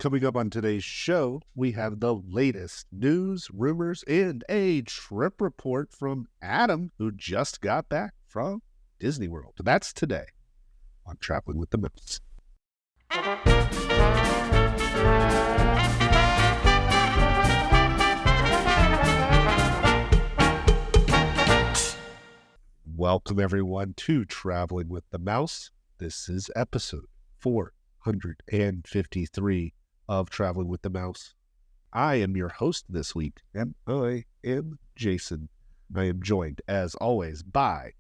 Coming up on today's show, we have the latest news, rumors, and a trip report from Adam, who just got back from Disney World. That's today on Traveling with the Mouse. Welcome, everyone, to Traveling with the Mouse. This is episode 453 of Traveling with the Mouse. I am your host this week, and I am Jason. I am joined, as always, by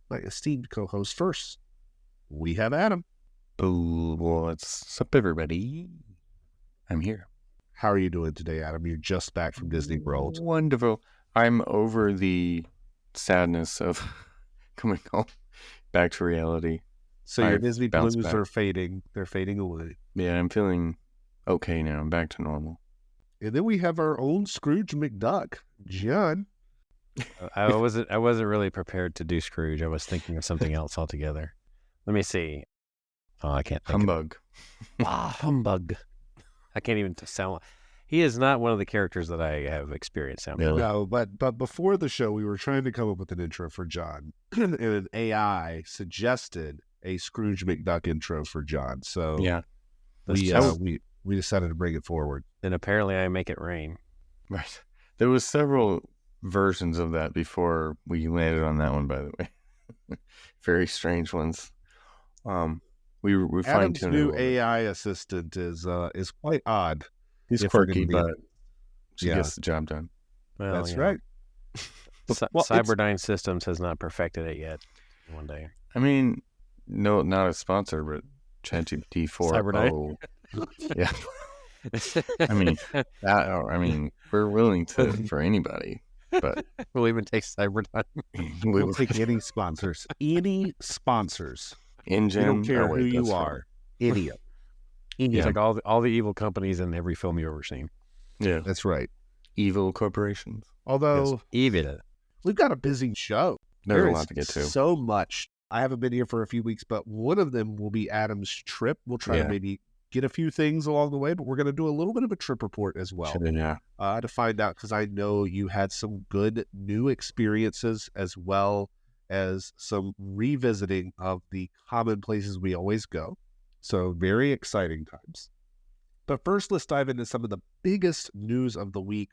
my esteemed co-host. First, we have Adam. Oh, what's up, everybody? I'm here. How are you doing today, Adam? You're just back from Disney World. Wonderful. I'm over the sadness of coming home, back to reality. So your Disney blues back. are fading. They're fading away. Yeah, I'm feeling okay now. I'm back to normal. And then we have our own Scrooge McDuck, John. I wasn't really prepared to do Scrooge. I was thinking of something else altogether. Let me see. Oh, I can't think. Humbug. Humbug. I can't even sound. He is not one of the characters that I have experienced sounding. Really? No, but before the show, we were trying to come up with an intro for John, and an AI suggested a Scrooge McDuck intro for John. So Yeah. we decided to bring it forward. And apparently I make it rain. Right. There was several versions of that before we landed on that one, by the way. Very strange ones. We Adam's fine-tuned new it a little bit. AI assistant is quite odd. He's if we're quirky, gonna be- but she Yeah. gets the job done. Well, That's you know, right. Well, Cyberdyne Systems has not perfected it yet. One day. I mean, no, not a sponsor, but ChatGPT 4. Cyberdyne. Yeah. I mean, we're willing to for anybody, but We'll even take Cyberdyne. We'll take any sponsors. Any sponsors. Engine. We don't care oh, wait, who you that's are. Any of them. It's Yeah. like all the evil companies in every film you've ever seen. right. Yeah. That's right. Evil corporations. Although Evil. we've got a busy show. There's There a is lot to get to. So much. I haven't been here for a few weeks, but one of them will be Adam's trip. We'll try to Yeah. maybe get a few things along the way, but we're going to do a little bit of a trip report as well Yeah. to find out, because I know you had some good new experiences as well as some revisiting of the common places we always go. So very exciting times. But first, let's dive into some of the biggest news of the week.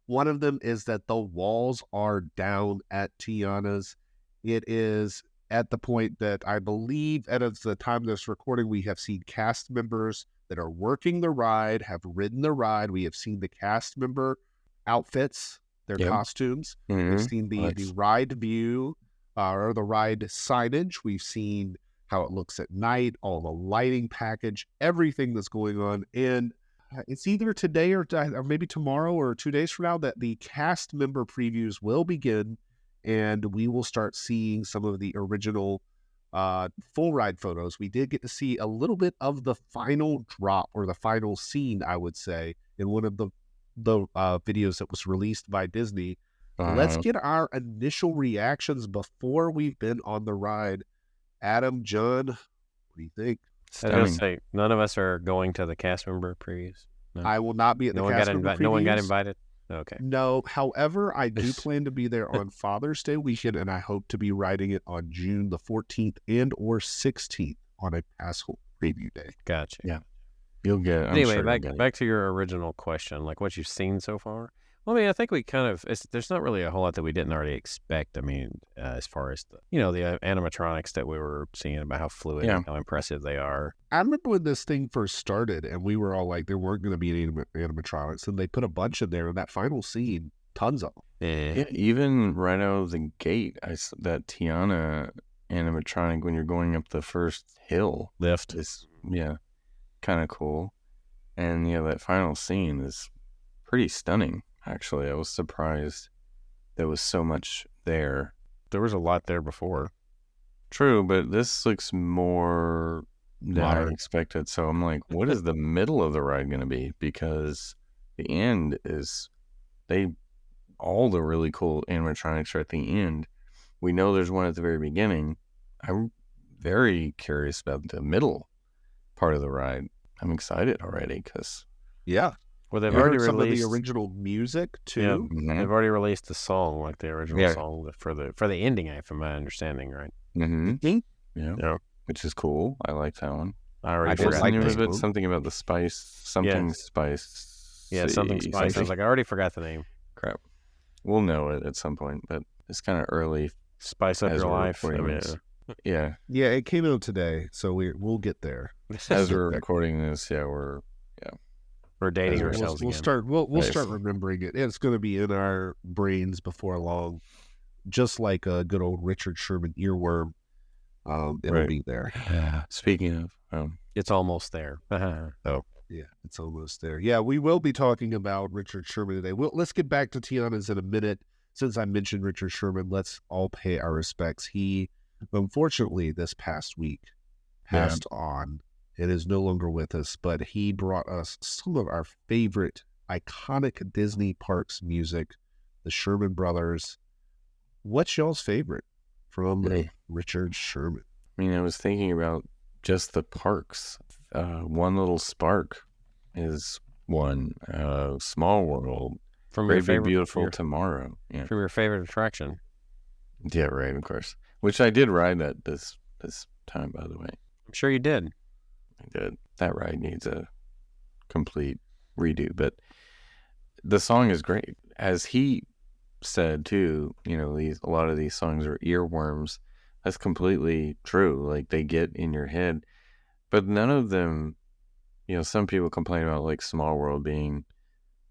One of them is that the walls are down at Tiana's. It is at the point that I believe, at the time of this recording, we have seen cast members that are working the ride, have ridden the ride. We have seen the cast member outfits, their Yep. costumes. Mhm. We've seen the ride view or the ride signage. We've seen how it looks at night, all the lighting package, everything that's going on. And it's either today or maybe tomorrow or 2 days from now that the cast member previews will begin, and we will start seeing some of the original full ride photos. We did get to see a little bit of the final drop, or the final scene, I would say, in one of the videos that was released by Disney. Let's get our initial reactions before we've been on the ride. Adam, John, what do you think? I was going to say, none of us are going to the cast member previews. No. I will not be at the No one cast got member invited. No one got previews. invited. Okay. No, however, I do plan to be there on Father's Day weekend, and I hope to be riding it on June the 14th and or 16th on a Pascal preview day. Gotcha. Yeah. You'll get it. I'm Anyway, sure you'll get it. back to your original question, like what you've seen so far. Well, I mean, I think we kind of, there's not really a whole lot that we didn't already expect. I mean, as far as the animatronics that we were seeing, about how fluid and how impressive they are. I remember when this thing first started, and we were all like, there weren't going to be any animatronics, and they put a bunch in there in that final scene, tons of them. Yeah, even right out of the gate, that Tiana animatronic when you're going up the first hill Lift. is kind of cool, and that final scene is pretty stunning. Actually, I was surprised there was so much there. There was a lot there before. True, but this looks more than I expected. So I'm like, what is the middle of the ride going to be? Because the end is all the really cool animatronics are at the end. We know there's one at the very beginning. I'm very curious about the middle part of the ride. I'm excited already because Yeah. Well, they've We already heard some of the released. original music Yeah, too. they've already released the song, like the original Yeah. song for the ending, from my understanding, right? Mm-hmm. Yeah. Yeah. Which is cool. I like that one. I already did What's forgot the like the name this of name. it? one. Something about the spice. Something Yeah. spice. Yeah, something spicy. I was like, I already forgot the name. Crap. We'll know it at some point, but it's kind of early. Spice up As your we're life. I recording mean, this. Yeah. Yeah, it came out today, so we'll get there. As we're recording this, we're dating We'll- ourselves We'll again. start. We'll Right. start remembering it. It's going to be in our brains before long, just like a good old Richard Sherman earworm. It'll Right. be there. Speaking of, It's almost there. Oh, Yeah, it's almost there. Yeah, we will be talking about Richard Sherman today. Let's get back to Tiana's in a minute. Since I mentioned Richard Sherman, let's all pay our respects. He, unfortunately, this past week passed on and is no longer with us, but he brought us some of our favorite iconic Disney parks music, the Sherman Brothers. What's y'all's favorite from Richard Sherman? I mean, I was thinking about just the parks. One Little Spark is one. Small World. from Great your Big favorite, Beautiful Tomorrow. Yeah. from your favorite attraction. Yeah, right, of course. Which I did ride that this time, by the way. I'm sure you did. I did. That ride needs a complete redo, but the song is great. As he said too, a lot of these songs are earworms. That's completely true. Like, they get in your head, but none of them, some people complain about like Small World being,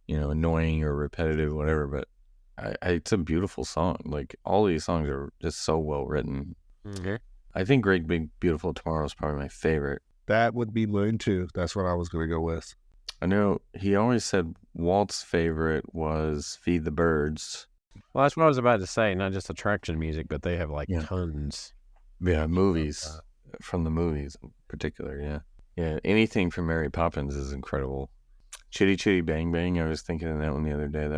annoying or repetitive, whatever, but it's a beautiful song. Like, all these songs are just so well written. Mm-hmm. I think Great Big Beautiful Tomorrow is probably my favorite. That would be mine too. That's what I was going to go with. I know he always said Walt's favorite was Feed the Birds. Well, that's what I was about to say. Not just attraction music, but they have like Yeah. tons. Yeah, movies. From the movies in particular, yeah. Yeah, anything from Mary Poppins is incredible. Chitty Chitty Bang Bang, I was thinking of that one the other day.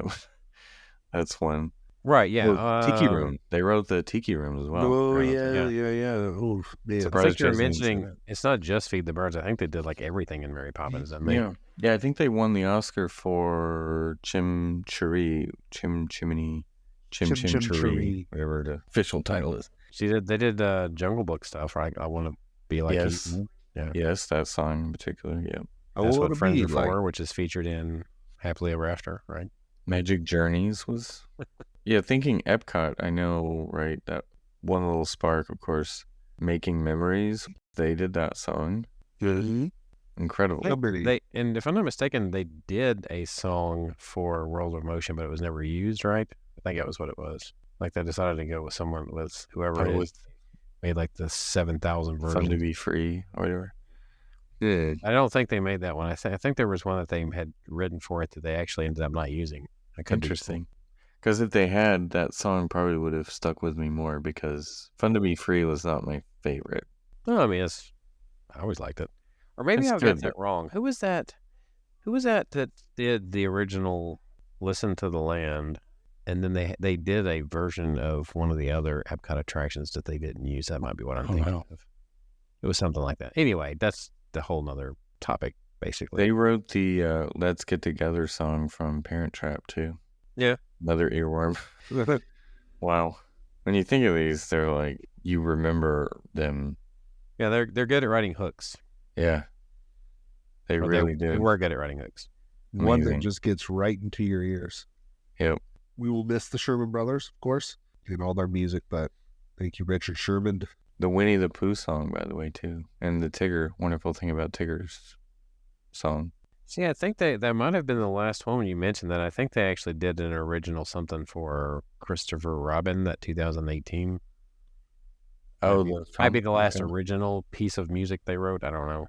That's one. Right, yeah. Oh, Tiki Room. They wrote the Tiki Room as well. Oh, yeah. yeah. Oh, man. I Surprised think you're Jasmine didn't say mentioning that. it's not just Feed the Birds. I think they did like everything in Mary Poppins. Didn't they? Yeah, I think they won the Oscar for Chim Chimney, Chim Chiree, whatever the official title is. They did Jungle Book stuff, right? I want to be like Yes. you. Yeah. Yes, that song in particular, yeah. That's what wanna Friends be Are like- For, which is featured in Happily Ever After, right? Magic Journeys was... Yeah, thinking Epcot, I know, right, that One Little Spark, of course, Making Memories, they did that song. Mhm. Incredible. And if I'm not mistaken, they did a song for World of Motion, but it was never used, right? I think that was what it was. Like, they decided to go with whoever it is, made like the 7,000 Fun version. to Be Free, or whatever. Yeah. I don't think they made that one. I think there was one that they had written for it that they actually ended up not using. Interesting. Because if they had, that song probably would have stuck with me more, because Fun to Be Free was not my favorite. No, I mean, I always liked it. Or maybe It's I've good, got that wrong. Who was that that did the original Listen to the Land, and then they did a version of one of the other Epcot attractions that they didn't use? That might be what I'm thinking of. It was something like that. Anyway, that's the whole nother topic, basically. They wrote the Let's Get Together song from Parent Trap, too. Yeah. Another earworm. Wow. When you think of these, they're like, you remember them. Yeah, they're good at writing hooks. Yeah. They really They did. were good at writing hooks. One that Amazing. just gets right into your ears. Yep. We will miss the Sherman Brothers, of course, and all their music, but thank you, Richard Sherman. The Winnie the Pooh song, by the way, too. And the Tigger, wonderful thing about Tigger's song. See, I think that might have been the last one when you mentioned that. I think they actually did an original something for Christopher Robin, that 2018. Might be the last original piece of music they wrote. I don't know.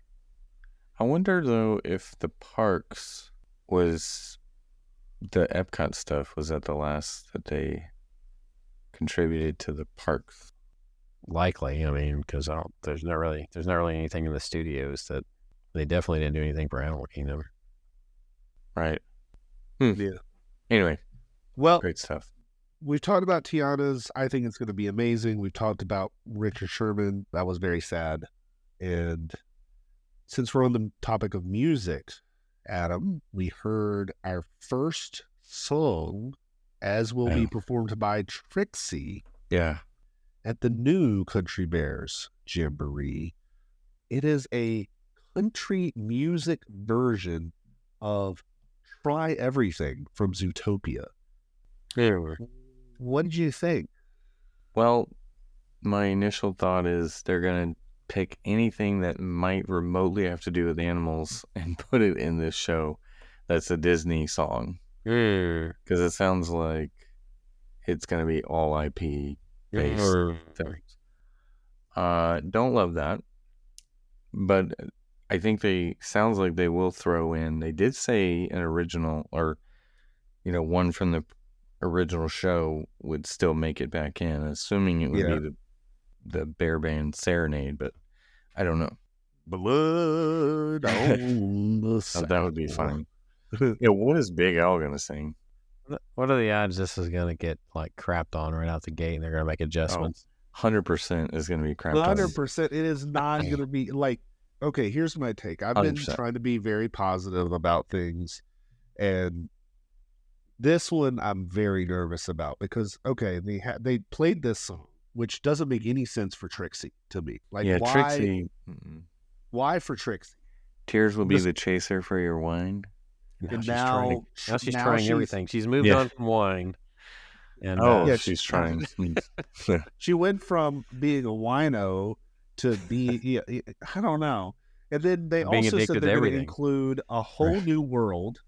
I wonder, though, if the parks was the Epcot stuff, was that the last that they contributed to the parks? Likely, I mean, because there's not really anything in the studios that they definitely didn't do anything for Animal Kingdom. Right. Yeah. Anyway, Well, great stuff. we've talked about Tiana's. I think it's going to be amazing. We've talked about Richard Sherman. That was very sad. And since we're on the topic of music Adam, we heard our first song, as will be performed by Trixie. Yeah. At the new Country Bears Jamboree. It is a country music version of Try Everything from Zootopia. Yeah. What did you think? Well, my initial thought is they're going to pick anything that might remotely have to do with animals and put it in this show that's a Disney song. Because it sounds like it's going to be all IP based things. Don't love that. But I think sounds like they will throw in. They did say an original, or one from the original show would still make it back in, assuming it would be the Bear Band Serenade. But I don't know. Blood on the saddle. That would be fun. Yeah, what is Big Al gonna sing? What are the odds this is gonna get like crapped on right out the gate, and they're gonna make adjustments? 100% is gonna be crapped on. 100%. It is not gonna be like. Okay, here's my take. I've been 100%. trying to be very positive about things, and this one I'm very nervous about because they played this song, which doesn't make any sense for Trixie to me. Like, why? Trixie. Why for Trixie? Tears will be the chaser for your wine. Now she's trying everything. She's moved on from wine. And she's trying. She went from being a wino to be, I don't know. And then they also said they're going to include a whole new world.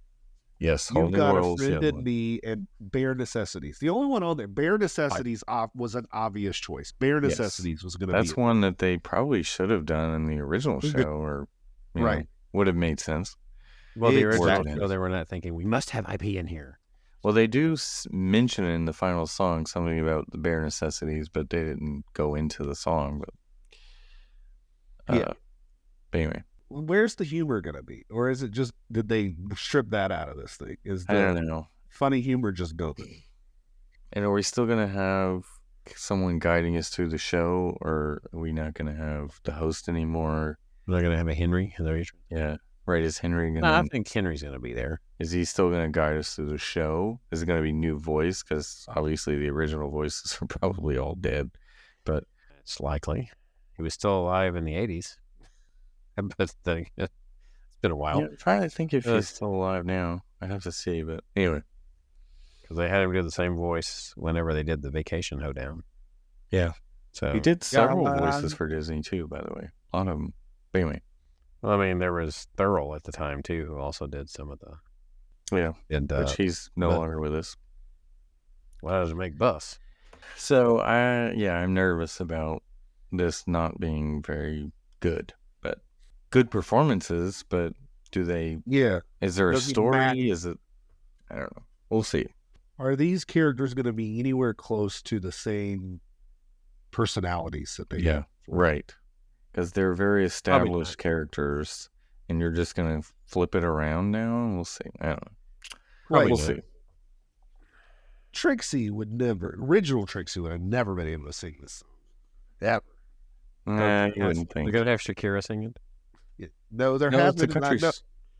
Yes, You've Got a Friend in Me and Bare Necessities. The only one on there, Bare Necessities was an obvious choice. Bare Necessities was going to be. That's one that they probably should have done in the original show, or would have made sense. Well, the original show, they were not thinking we must have IP in here. Well, they do mention in the final song something about the Bare Necessities, but they didn't go into the song. But anyway. Where's the humor going to be? Or is it just, did they strip that out of this thing? I don't know. Funny humor just go? And are we still going to have someone guiding us through the show, or are we not going to have the host anymore? We're not going to have a Henry? Yeah. Right, is Henry going to... I think Henry's going to be there. Is he still going to guide us through the show? Is it going to be new voice? Because obviously the original voices are probably all dead. But it's likely. He was still alive in the 80s. But it's been a while. I'm trying to think if he's still alive now. I have to see, but anyway. Because they had him do the same voice whenever they did the Vacation Hoedown. Yeah. So he did several voices for Disney too, by the way. A lot of them. But anyway. Well, I mean, there was Thurl at the time too, who also did some of the. Yeah. And, which he's no longer with us. Well, that doesn't make bus. So I'm nervous about this not being very good. But good performances, but do they? Yeah. Is there a story? Is it? I don't know. We'll see. Are these characters going to be anywhere close to the same personalities that they have? Right. Because they're very established characters, and you're just going to flip it around now, and we'll see. I don't know. Right. We'll see. Original Trixie would have never been able to sing this song. Ever. You wouldn't think. They're going to have Shakira sing it? Yeah. No, there has been a country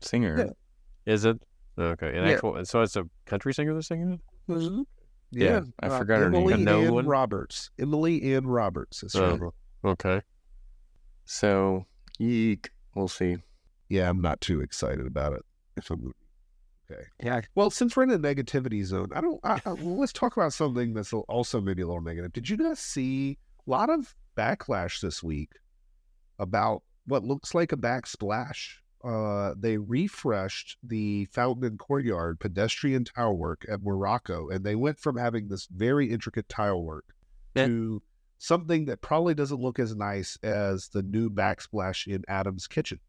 singer. Yeah. Is it? Okay. So it's a country singer that's singing it? Mm-hmm. Yeah. I forgot her name. Emily Ann Roberts. Is okay. So, yeek. We'll see. Yeah, I'm not too excited about it. Okay. Yeah. Well, since we're in a negativity zone, let's talk about something that's also maybe a little negative. Did you guys see a lot of backlash this week about what looks like a backsplash? They refreshed the Fountain and Courtyard pedestrian tile work at Morocco, and they went from having this very intricate tile work to something that probably doesn't look as nice as the new backsplash in Adam's kitchen.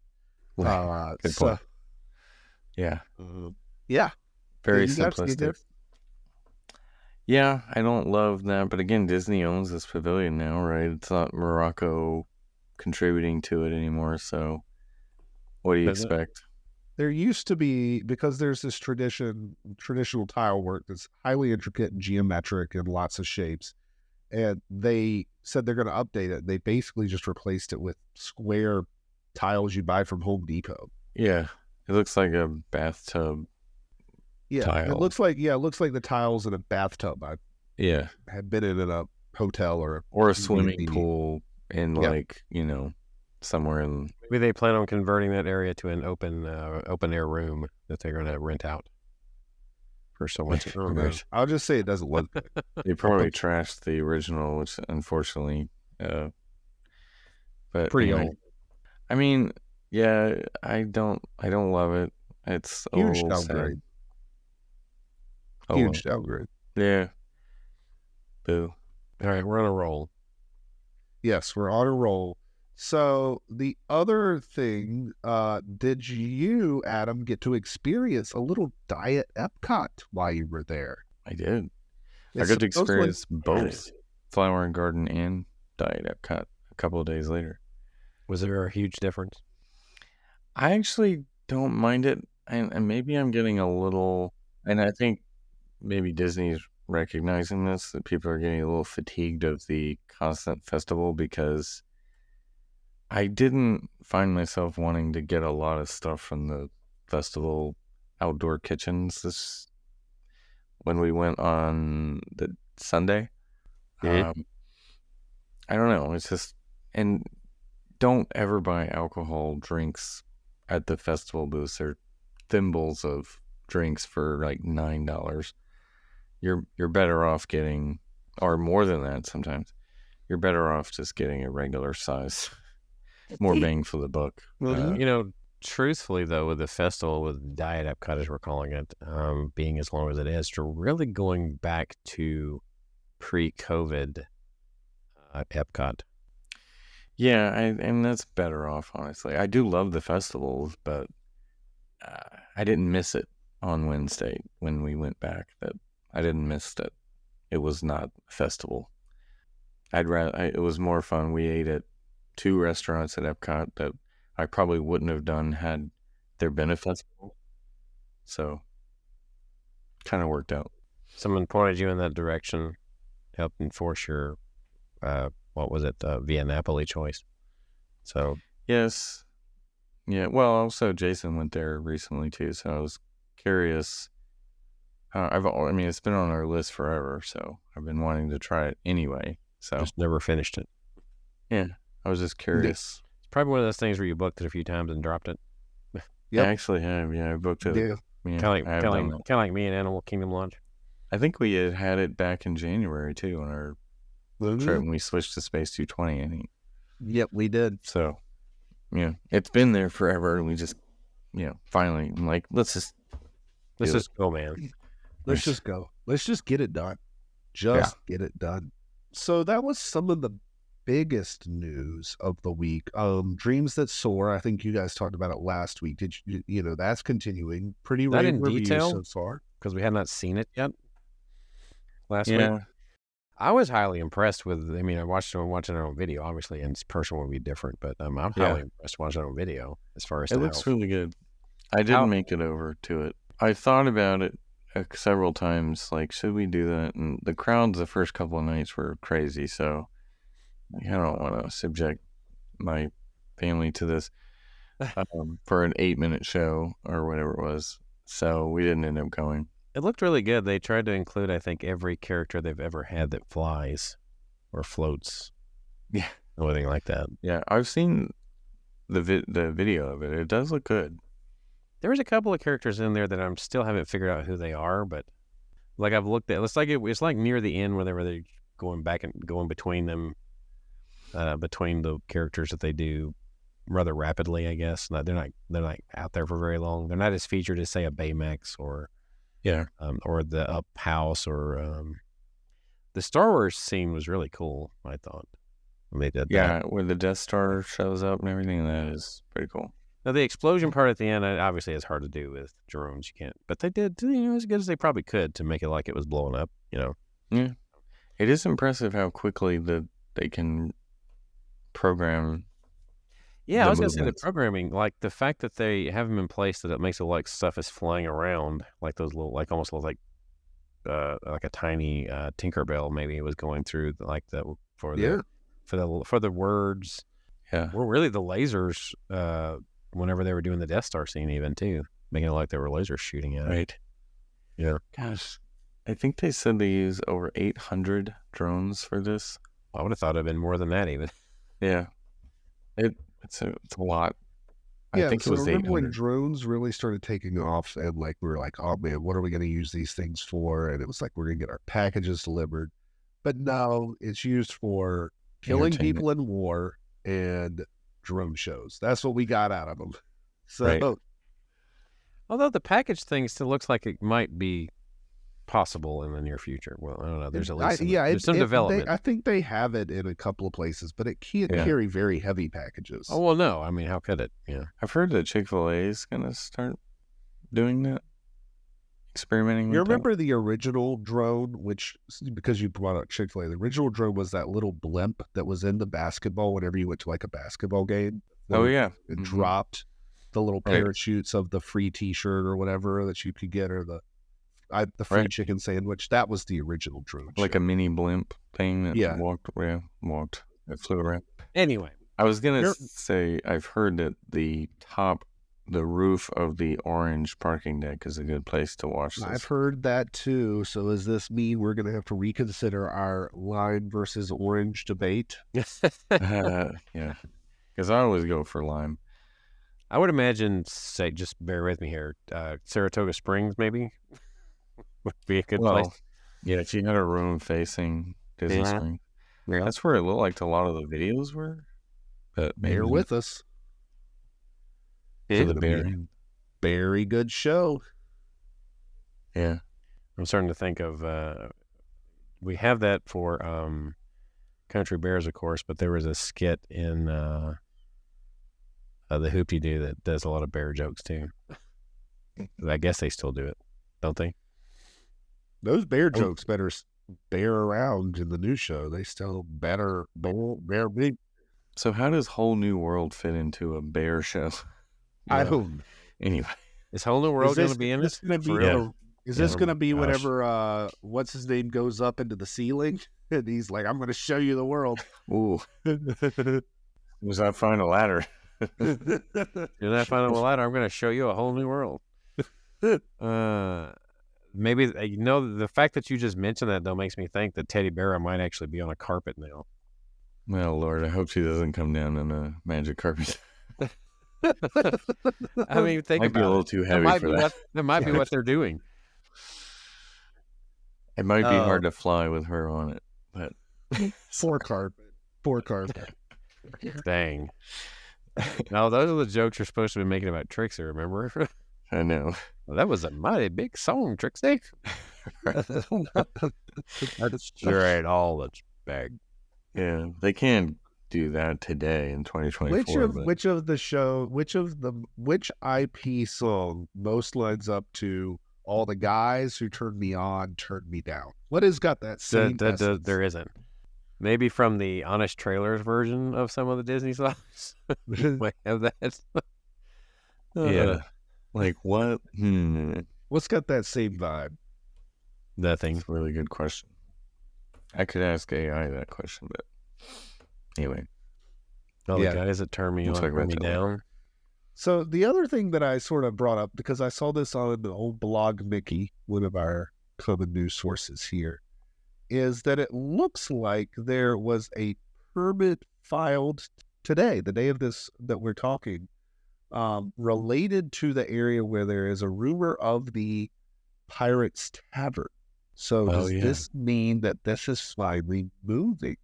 Good point. Yeah. Yeah. Very simplistic. Yeah, I don't love that. But again, Disney owns this pavilion now, right? It's not Morocco contributing to it anymore. So what do you expect? There used to be, because there's this traditional tile work that's highly intricate and geometric and lots of shapes. And they said they're going to update it. They basically just replaced it with square tiles you buy from Home Depot. Yeah. It looks like a bathtub Yeah, tile. it looks like the tiles in a bathtub. I had been in a hotel or a swimming pool in somewhere in. Maybe they plan on converting that area to an open air room that they're going to rent out for so much. I'll just say it doesn't look good. They probably trashed the original, which unfortunately, but pretty old. I mean, yeah, I don't love it. It's a huge little downgrade. Sad. Huge downgrade. Yeah. Boo. All right, we're on a roll. Yes, we're on a roll. So the other thing, did you, Adam, get to experience a little Diet Epcot while you were there? I did. I got to experience both Flower and Garden and Diet Epcot a couple of days later. Was there a huge difference? I actually don't mind it, and maybe I'm getting a little, and I think maybe Disney's recognizing this, that people are getting a little fatigued of the constant festival, because I didn't find myself wanting to get a lot of stuff from the festival outdoor kitchens when we went on the Sunday. Mm-hmm. I don't know. It's just, and don't ever buy alcohol drinks at the festival booths. They're thimbles of drinks for like $9. You're better off getting, or more than that sometimes. You're better off just getting a regular size. More bang for the buck. Well, truthfully, though, with the festival, with Diet Epcot, as we're calling it, being as long as it is, to really going back to pre-COVID Epcot. Yeah, and that's better off, honestly. I do love the festival, but I didn't miss it on Wednesday when we went back. That I didn't miss that it was not a festival. It was more fun. We ate at 2 restaurants at Epcot that I probably wouldn't have done had there been a festival. So, kind of worked out. Someone pointed you in that direction, helped enforce your, Via Napoli choice. So yes, yeah. Well, also Jason went there recently too, so I was curious. It's been on our list forever, so I've been wanting to try it anyway. So just never finished it. Yeah. I was just curious. It's probably one of those things where you booked it a few times and dropped it. Yeah, I actually have. Yeah, I booked it. Yeah. Kind of like me and Animal Kingdom Lodge. I think we had it back in January too on our trip when we switched to Space 220. I think. Yep, we did. So, yeah, it's been there forever, and we just, finally, I'm like, let's just go, man. Let's just go. Let's just get it done. Get it done. So that was some of the biggest news of the week. Dreams That Soar. I think you guys talked about it last week. Did you? That's continuing. Pretty not in reviews detail so far because we had not seen it yet. Last week, I was highly impressed with. I mean, I'm watching it on video. Obviously, and person would be different, but I'm highly impressed watching it on video. As far as it looks really good. I didn't make it over to it. I thought about it several times. Like, should we do that? And the crowds the first couple of nights were crazy, so. I don't want to subject my family to this for an 8-minute show or whatever it was. So we didn't end up going. It looked really good. They tried to include, I think, every character they've ever had that flies or floats. Yeah. Or anything like that. Yeah. I've seen the video of it. It does look good. There was a couple of characters in there that I still haven't figured out who they are, but like I've looked at, it's like near the end whenever they're going back and going between them. Between the characters that they do rather rapidly, I guess. They're not out there for very long. They're not as featured as, say, a Baymax or the Up House or the Star Wars scene was really cool, I thought. When they did that. Where the Death Star shows up and everything, that is pretty cool. Now the explosion part at the end, obviously, is hard to do with drones. You can't, but they did, as good as they probably could to make it like it was blowing up. Yeah, it is impressive how quickly they can program. Yeah, I was going to say the programming, like the fact that they have them in place that it makes it like stuff is flying around, like those little, like almost like a tiny Tinkerbell maybe it was going through like that for the words. Yeah, well, really the lasers whenever they were doing the Death Star scene, even too, making it like they were laser shooting at it. Right. Yeah. Gosh, I think they said they use over 800 drones for this. I would have thought it'd been more than that even. Yeah, it's a lot. Yeah, I think so it was remember when 800. drones really started taking off and like we were like, oh man, what are we going to use these things for? And it was like we're going to get our packages delivered. But no, it's used for killing Entertainment. people in war and drone shows. That's what we got out of them. So Right. Although the package thing still looks like it might be possible in the near future. Well, I don't know. There's at least there's some development. I think they have it in a couple of places, but it can't Yeah. carry very heavy packages. Oh, well, no. I mean, how could it? Yeah. I've heard that Chick-fil-A is going to start doing that, experimenting with You that. remember the original drone, which, because you brought up Chick-fil-A, the original drone was that little blimp that was in the basketball whenever you went to like a basketball game. Oh, yeah. It Mhm. dropped the little Right. parachutes of the free T-shirt or whatever that you could get, or the free Right. chicken sandwich. That was the original drone. Like a mini blimp thing that Yeah. that flew around. Anyway. I was going to You're- say, I've heard that the roof of the orange parking deck is a good place to watch this. I've heard that too. So does this mean we're going to have to reconsider our lime versus orange debate? Yeah, because I always go for lime. I would imagine, say, just bear with me here, Saratoga Springs maybe would be a good place. Yeah, if you had a room facing Disney Yeah. Springs. Yeah. That's where it looked like a lot of the videos were. But Bear maybe with us. for It's the gonna be a bear. very good show. Yeah. I'm starting to think of, we have that for Country Bears, of course, but there was a skit in the Hoopty Doo that does a lot of bear jokes too. I guess they still do it, don't they? Those bear Oh. jokes better bear around in the new show. They still better bear big. So how does Whole New World fit into a bear show? I Yeah. don't. Anyway. Is Whole New World going to be in this it? gonna be For real? Is Yeah. this going to be Gosh. whenever what's his name goes up into the ceiling and he's like, I'm going to show you the world. Ooh. Was I find a ladder? Did I find out ladder? I'm going to show you a whole new world. Maybe the fact that you just mentioned that though makes me think that Teddy Bear might actually be on a carpet now. Well, Lord, I hope she doesn't come down on a magic carpet. I mean, think Might be a about little it. too heavy for that. That might be what they're doing. It might be Oh. hard to fly with her on it, but Poor carpet. Dang. No, those are the jokes you're supposed to be making about Trixie. Remember? I know. Well, that was a mighty big song, Trixie. Sure ain't all that's big. Yeah, they can't do that today in 2024. but Which IP song most lines up to all the guys who turned me on, turned me down? What has got that same essence? There isn't. Maybe from the Honest Trailers version of some of the Disney songs. We have that. yeah, like what? What's got that same vibe? Nothing. That's a really good question. I could ask AI that question, but anyway. All Yeah. the guys that turn me We'll on, talk turn about me that later. down. So the other thing that I sort of brought up, because I saw this on the old blog Mickey, one of our common news sources here, is that it looks like there was a permit filed today, the day of this that we're talking, related to the area where there is a rumor of the Pirates Tavern. So does this mean that this is finally moving?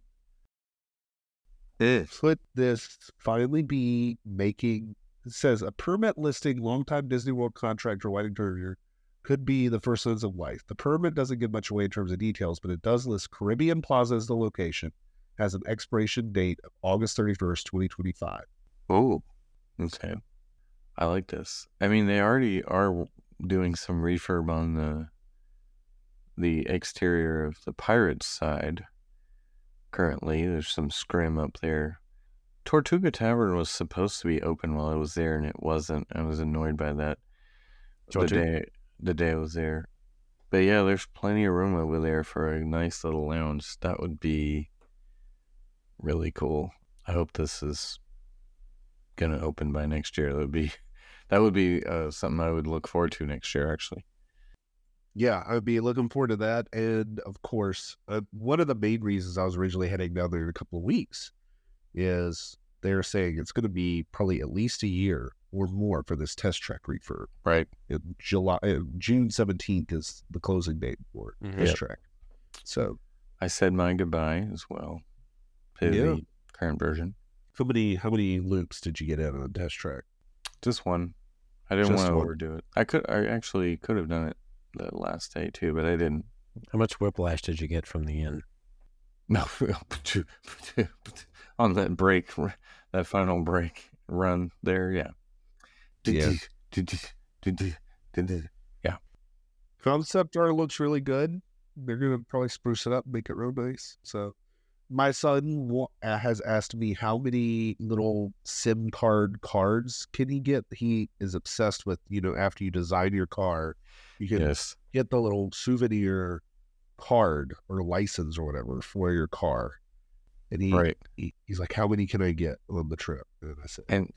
Could this finally be making, it says, a permit listing longtime Disney World contractor Whiting Turner could be the first Sons of Life. The permit doesn't give much away in terms of details, but it does list Caribbean Plaza as the location, has an expiration date of August 31st, 2025. Oh, okay. I like this. I mean, they already are doing some refurb on the exterior of the Pirates side. Currently, there's some scrim up there. Tortuga Tavern was supposed to be open while I was there, and it wasn't. I was annoyed by that the day I was there. But yeah, there's plenty of room over there for a nice little lounge. That would be really cool. I hope this is gonna open by next year. That would be something I would look forward to next year, actually. Yeah, I'd be looking forward to that. And of course, one of the main reasons I was originally heading down there in a couple of weeks is they're saying it's going to be probably at least a year or more for this test track refurb. Right. In June 17th is the closing date for test track. So I said my goodbye as well to the current version. How many loops did you get in on the test track? Just one. I didn't want to overdo it. I actually could have done it the last day too, but I didn't. How much whiplash did you get from the end? No, on that break, that final break run there, yeah. Yeah. Concept art looks really good. They're gonna probably spruce it up, make it real nice. So, my son has asked me how many little SIM cards can he get. He is obsessed with, after you design your car, you can get the little souvenir card or license or whatever for your car. And he's like, how many can I get on the trip? And I said, and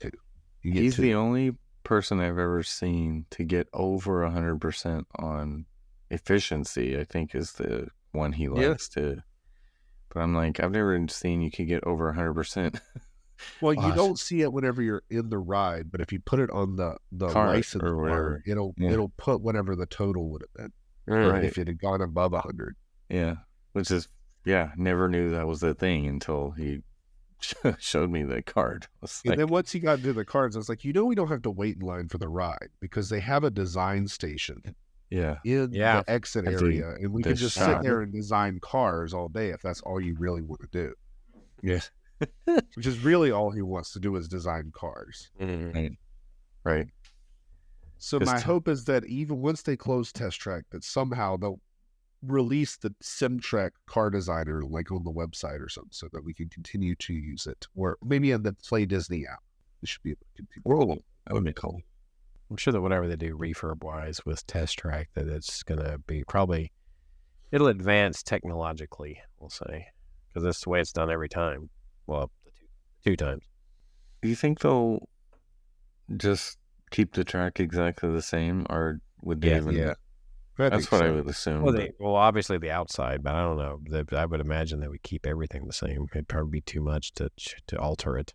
he's the only person I've ever seen to get over 100% on efficiency. I think is the one he likes to. But I'm like, I've never seen you can get over 100%. Well, you don't see it whenever you're in the ride, but if you put it on the license or whatever, it'll put whatever the total would have been. Right. If it had gone above 100. Yeah. Which is, never knew that was the thing until he showed me the card. And then once he got into the cards, I was like, we don't have to wait in line for the ride because they have a design station. In the exit area, and we can just sit there and design cars all day if that's all you really want to do. Yes. Which is really all he wants to do is design cars. Right. So my hope is that even once they close test track, that somehow they'll release the SimTrack car designer like on the website or something so that we can continue to use it. Or maybe in the Play Disney app. It should be able to continue. That would be cool. I'm sure that whatever they do refurb-wise with test track, that it's going to be it'll advance technologically, we'll say, because that's the way it's done every time. Well, two times. Do you think they'll just keep the track exactly the same, or would they even? Yeah, that's what I would assume. Well, obviously the outside, but I don't know. I would imagine they would keep everything the same. It'd probably be too much to alter it.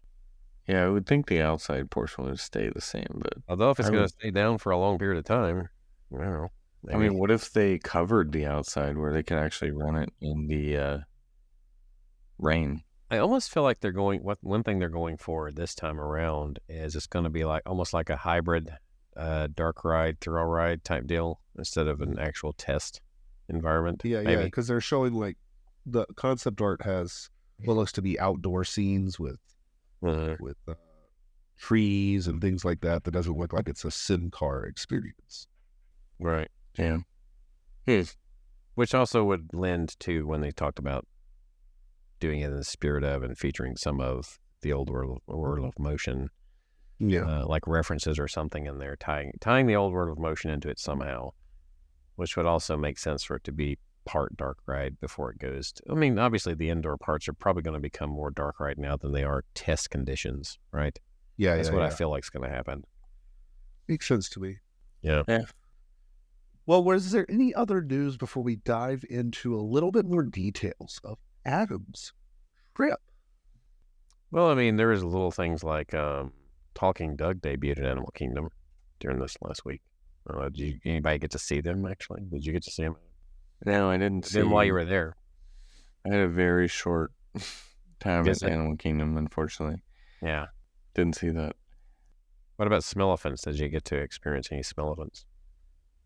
Yeah, I would think the outside portion would stay the same, but although if it's going to stay down for a long period of time, I don't know. I mean, what if they covered the outside where they could actually run it in the rain? I almost feel like one thing they're going for this time around is it's going to be almost like a hybrid dark ride, thrill ride type deal instead of an actual test environment. Yeah, because they're showing like the concept art has what looks to be outdoor scenes with trees and things like that doesn't look like it's a sim car experience. Right. Yeah. Which also would lend to when they talked about doing it in the spirit of and featuring some of the old world of motion. Yeah. Like references or something in there, tying the old world of motion into it somehow, which would also make sense for it to be part dark ride before it goes to, I mean, obviously the indoor parts are probably going to become more dark ride now than they are test conditions, right? Yeah, that's what I feel like is going to happen. Makes sense to me. Yeah. Well, was there any other news before we dive into a little bit more details of Adam's trip? Well, I mean, there is little things like Talking Doug debuted at Animal Kingdom during this last week. Did anybody get to see them, actually? Did you get to see them? No, I didn't see them. While you were there? I had a very short time at Animal Kingdom, unfortunately. Yeah. Didn't see that. What about Smellephants? Did you get to experience any Smellephants?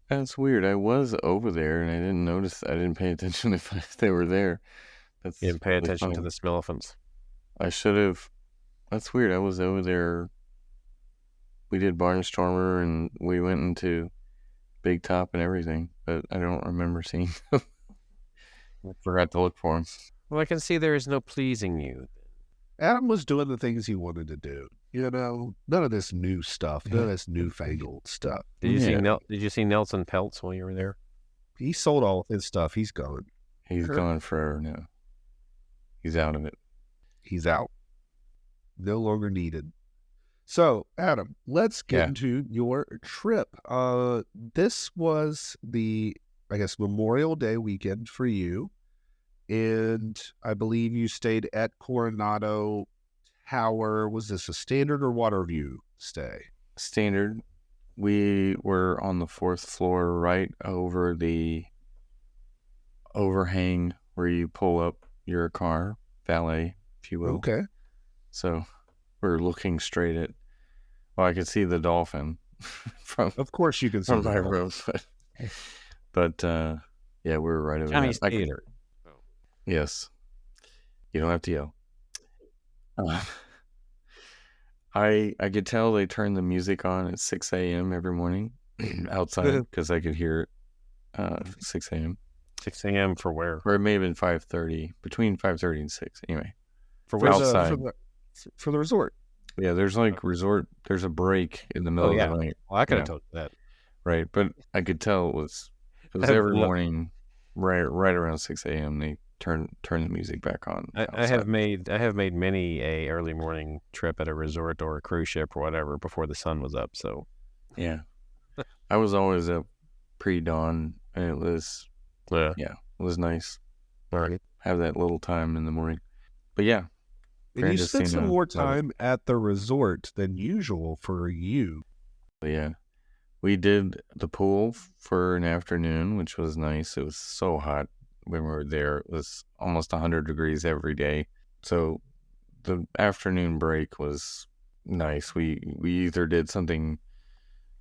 That's weird. I was over there, and I didn't notice. I didn't pay attention if they were there. You didn't pay attention to the Smellephants? I should have. That's weird. I was over there. We did Barnstormer, and we went into Big Top and everything, but I don't remember seeing them. I forgot to look for them. Well, I can see there is no pleasing you. Adam was doing the things he wanted to do. None of this new stuff, none of this newfangled stuff. Did you see Nelson Peltz while you were there? He sold all of his stuff. He's gone. He's gone forever now. He's out of it. He's out. No longer needed. So, Adam, let's get Yeah. into your trip. This was the, I guess, Memorial Day weekend for you. And I believe you stayed at Coronado Tower. Was this a standard or water view stay? Standard. We were on the 4th floor, right over the overhang where you pull up your car, valet, if you will. Okay. So we're looking straight at, well, I could see the dolphin from Of course you can see from the my dolphin. room, but yeah, we're right over Johnny's there. Theater. Yes, you don't have to yell. I could tell they turned the music on at 6 a.m. every morning outside because I could hear it 6 a.m. 6 a.m. for where? Or it may have been 5:30, between 5:30 and 6. Anyway, For For which? outside. for the resort. Yeah, there's like there's a break in the middle Oh, yeah. of the night. Well, I could have Yeah. told you that. Right, but I could tell it was I've every lo- morning, right around 6 a.m. They turn the music back on. I outside. have made many a early morning trip at a resort or a cruise ship or whatever before the sun was up. So Yeah, I was always up pre-dawn, and it was yeah. it was nice. All right. Have that little time in the morning. But yeah, And you spent some Grandisino, more love it. time at the resort than usual for you. But yeah, we did the pool for an afternoon, which was nice. It was so hot when we were there. It was almost 100 degrees every day. So the afternoon break was nice. We either did something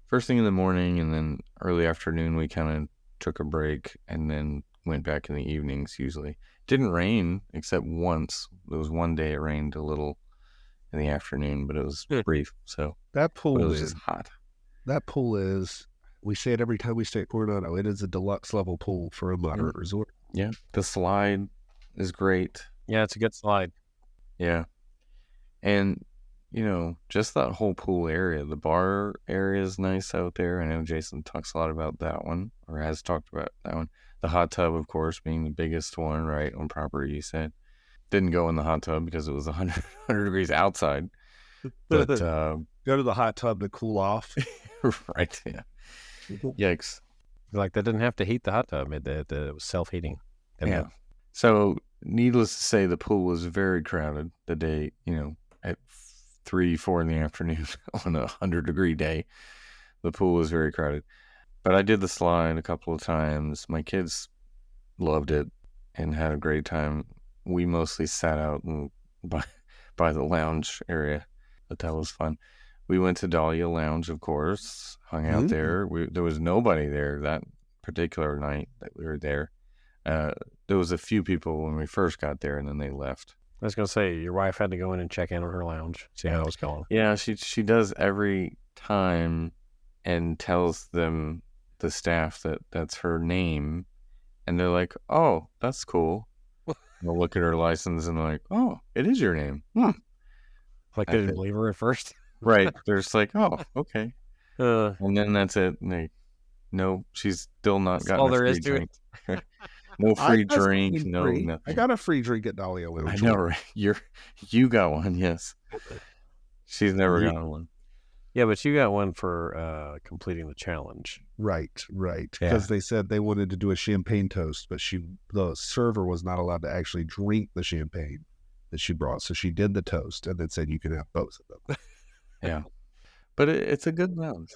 first thing in the morning, and then early afternoon we kind of took a break, and then went back in the evenings usually. Didn't rain except once. There was one day it rained a little in the afternoon, but it was brief. So That but pool it was is, just hot. we say it every time we stay at Coronado, it is a deluxe level pool for a moderate resort. Yeah, the slide is great. Yeah, it's a good slide. Yeah, and just that whole pool area. The bar area is nice out there. I know Jason talks a lot about that one, or has talked about that one. The hot tub, of course, being the biggest one, right, on property, you said. Didn't go in the hot tub because it was 100 degrees outside. But, Go to the hot tub to cool off. right, yeah. Yikes. Like they didn't have to heat the hot tub. It was self-heating. Yeah. So, needless to say, the pool was very crowded the day, at 3-4 in the afternoon on a 100-degree day. The pool was very crowded. But I did the slide a couple of times. My kids loved it and had a great time. We mostly sat out by the lounge area, but that was fun. We went to Dahlia Lounge, of course, hung out there. There was nobody there that particular night that we were there. There was a few people when we first got there, and then they left. I was gonna say your wife had to go in and check in on her lounge, see how it was going. Yeah, she does every time, and tells them, the staff, that that's her name, and they're like, "Oh, that's cool." They'll look at her license and like, "Oh, it is your name." Like they didn't believe her at first. Right. They're just like, "Oh, okay." Uh, And then that's it. And no, she's still not That's gotten all a there free is to drink. No I free got drink, something no free. nothing. I got a free drink at Dahlia I Lounge. know, right? You got one, yes. She's never gotten one. yeah, but you got one for completing the challenge. Right. Yeah. Because they said they wanted to do a champagne toast, but the server was not allowed to actually drink the champagne that she brought. So she did the toast and then said you can have both of them. Yeah. But it's a good lounge.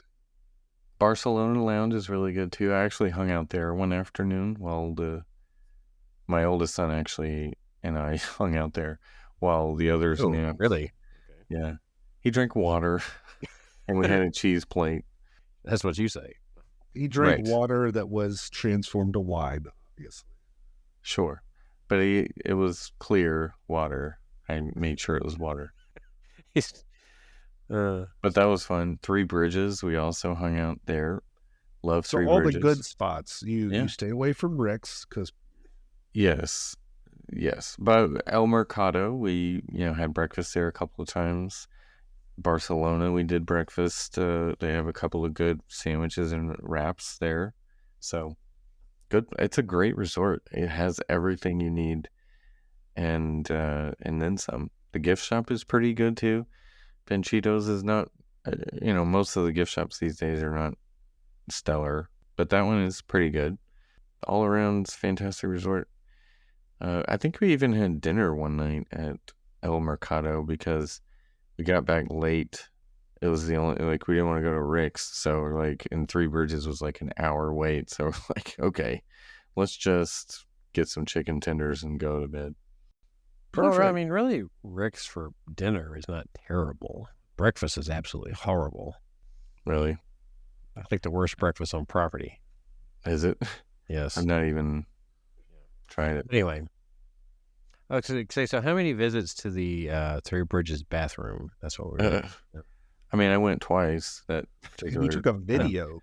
Barcelona Lounge is really good too. I actually hung out there one afternoon while my oldest son actually and I hung out there while the others napped. Really? Yeah. He drank water and we had a cheese plate. That's what you say. He drank Right. water that was transformed to wine, obviously. Sure. But it was clear water. I made sure it was water. But that was fun. Three Bridges, we also hung out there. Love So Three all Bridges. the good spots. You Yeah. stay away from Rick's because Yes. But El Mercado, we had breakfast there a couple of times. Barcelona, we did breakfast. They have a couple of good sandwiches and wraps there. So good. It's a great resort. It has everything you need, and then some. The gift shop is pretty good too. Panchitos is not, most of the gift shops these days are not stellar, but that one is pretty good. All around, fantastic resort. I think we even had dinner one night at El Mercado because we got back late. It was the only, we didn't want to go to Rick's. So, in Three Bridges was an hour wait. So, we're okay, let's just get some chicken tenders and go to bed. Well, I mean, really, Rick's for dinner is not terrible. Breakfast is absolutely horrible. Really? I think the worst breakfast on property. Is it? Yes. I'm not even trying it. Anyway. So how many visits to the Three Bridges bathroom? That's what we're doing. I mean, I went twice. That you took a video.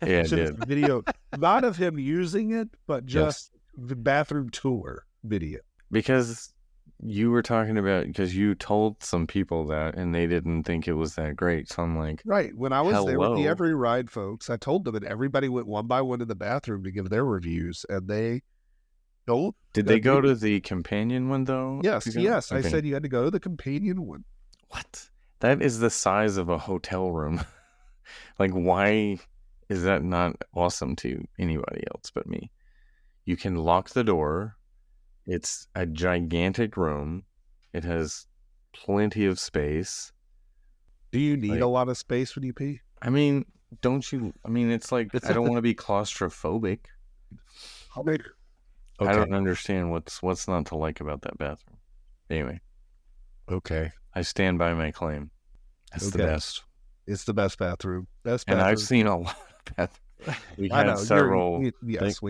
Yeah, I did. Video, not of him using it, but just the bathroom tour video. Because you were talking about, because you told some people that, and they didn't think it was that great. So I'm like, right. When I was there with the Every Ride folks, I told them, and everybody went one by one in the bathroom to give their reviews, and they don't. Did they go to the companion one though? Yes. Okay. I said you had to go to the companion one. What? That is the size of a hotel room. Why is that not awesome to anybody else but me? You can lock the door. It's a gigantic room. It has plenty of space. Do you need a lot of space when you pee? I mean, don't you? I mean, it's I don't want to be claustrophobic. Okay. I don't understand what's not to like about that bathroom. Anyway. Okay. I stand by my claim. It's the best. It's the best bathroom. And I've seen a lot of bathrooms. We had several.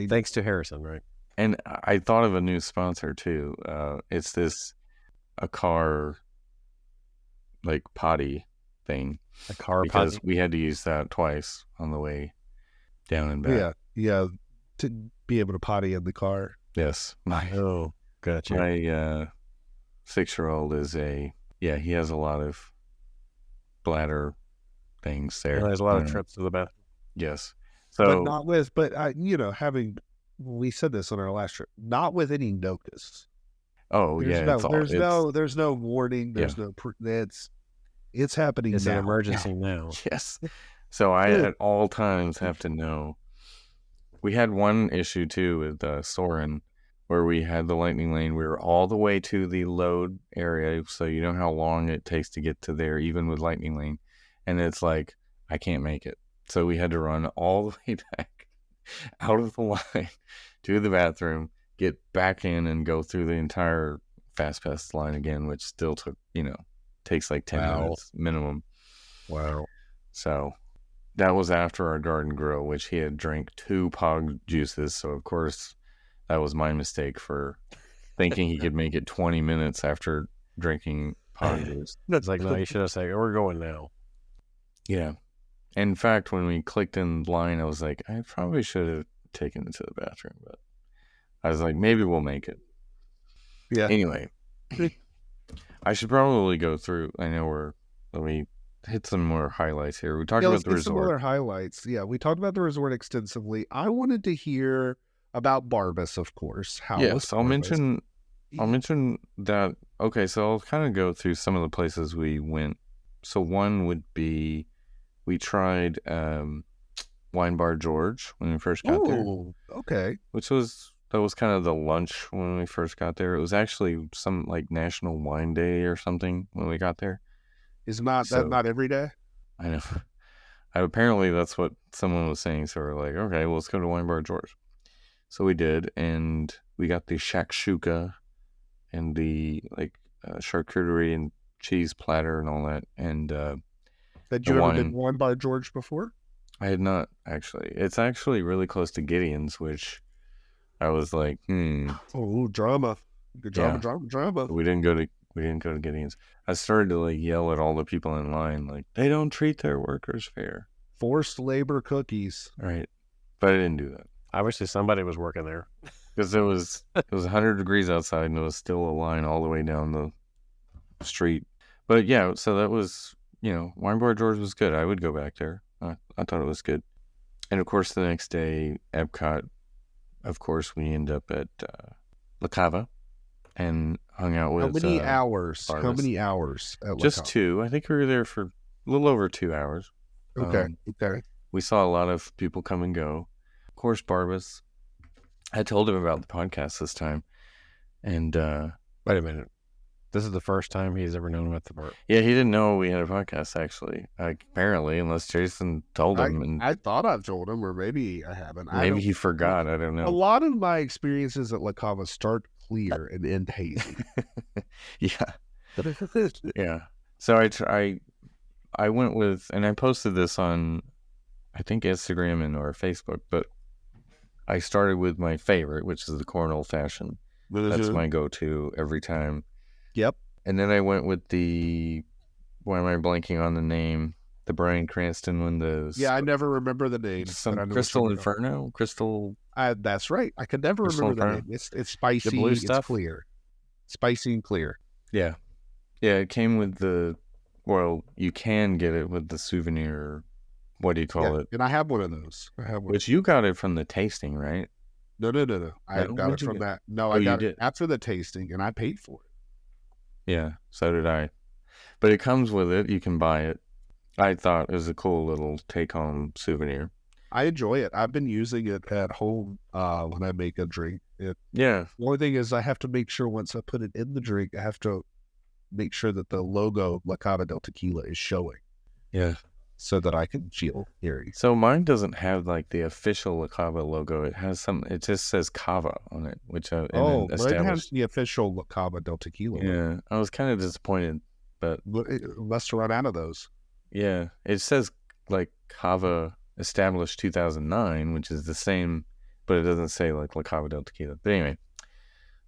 Thanks to Harrison, right? And I thought of a new sponsor too. It's a car potty thing. A car potty? Because we had to use that twice on the way down and back. Yeah. To be able to potty in the car. Yes. Gotcha. My 6-year-old he has a lot of bladder things there. There's a lot of trips to the bathroom. Yes. We said this on our last trip, not with any NOCUS. Oh, there's no warning. There's no, it's happening now. It's an emergency now. Yes. So I at all times have to know. We had one issue too with Soarin', where we had the lightning lane. We were all the way to the load area, so you know how long it takes to get to there, even with lightning lane. And it's I can't make it. So we had to run all the way back out of the line to the bathroom, get back in, and go through the entire Fast Pass line again, which still takes 10 minutes minimum. Wow. So that was after our garden grill, which he had drank 2 Pog juices. So, of course, that was my mistake for thinking he could make it 20 minutes after drinking Pog juice. That's no, you should have said, we're going now. Yeah. In fact, when we clicked in line, I was I probably should have taken it to the bathroom, but I was maybe we'll make it. Yeah. Anyway, I should probably go through. I know let me hit some more highlights here. We talked about the resort. Some other highlights. Yeah, we talked about the resort extensively. I wanted to hear about Barbas, of course. I'll mention that. Okay, so I'll kind of go through some of the places we went. So one would be, we tried Wine Bar George when we first got there. Okay. That was kind of the lunch when we first got there. It was actually some National Wine Day or something when we got there. Is that not every day? I know. Apparently that's what someone was saying. So we're okay, well, let's go to Wine Bar George. So we did, and we got the shakshuka and the charcuterie and cheese platter and all that. And had you ever been Wine Bar George before? I had not, actually. It's actually really close to Gideon's, which I was Oh, drama. Good drama. We didn't go to Gideon's. I started to yell at all the people in line, they don't treat their workers fair. Forced labor cookies. Right. But I didn't do that. I wish somebody was working there. Because it was 100 degrees outside and it was still a line all the way down the street. But yeah, so that was, Wine Bar George was good. I would go back there. I thought it was good. And of course, the next day, Epcot, of course, we end up at La Cava. And hung out with. How many hours? Barbas. How many hours? Just 2. I think we were there for a little over 2 hours. Okay. Okay. We saw a lot of people come and go. Of course, Barbas. I told him about the podcast this time, and wait a minute. This is the first time he's ever known about the part. Yeah, he didn't know we had a podcast, actually. Apparently, unless Jason told him. And I thought I've told him, or maybe I haven't. Maybe he forgot. I don't know. A lot of my experiences at La Cava start clear and end hazy. Yeah. Yeah. So I went with, and I posted this on, I think, Instagram and or Facebook, but I started with my favorite, which is the corn old fashioned. That's my go-to every time. Yep. And then I went with why am I blanking on the name? The Bryan Cranston one. Yeah, I never remember the name. Some Crystal Inferno? Crystal. That's right. I could never remember the name. It's spicy. The blue stuff? It's clear. Spicy and clear. Yeah. Yeah, it came with you can get it with the souvenir. What do you call it? And I have one of those. Which you got it from the tasting, right? No. I got it from that. No, I got it after the tasting, and I paid for it. Yeah, so did I. But it comes with it. You can buy it. I thought it was a cool little take-home souvenir. I enjoy it. I've been using it at home when I make a drink. Yeah. The only thing is I have to make sure once I put it in the drink, I have to make sure that the logo La Cava del Tequila is showing. Yeah. So that I can feel eerie. So mine doesn't have like the official La Cava logo. It has it just says Cava on it, which mine has the official La Cava del Tequila. Yeah, I was kind of disappointed, but it must have run out of those. Yeah, it says like Cava established 2009, which is the same, but it doesn't say like La Cava del Tequila. But anyway,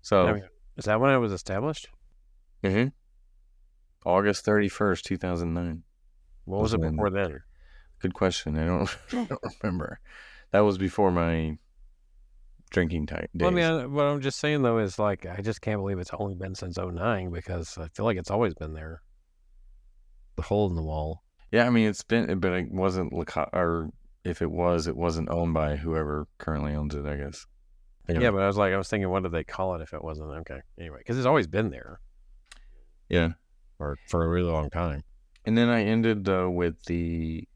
so is that when it was established? Mm-hmm. August 31st, 2009. What was it before then? Good question. I don't remember. That was before my drinking days. Well, I mean, what I'm just saying, though, is like, I just can't believe it's only been since 2009 because I feel like it's always been there. The hole in the wall. Yeah, I mean, it's been, but it wasn't, or if it was, it wasn't owned by whoever currently owns it, I guess. Anyway. Yeah, but I was thinking, what did they call it if it wasn't? Okay. Anyway, because it's always been there. Yeah. Or for a really long time. And then I ended with the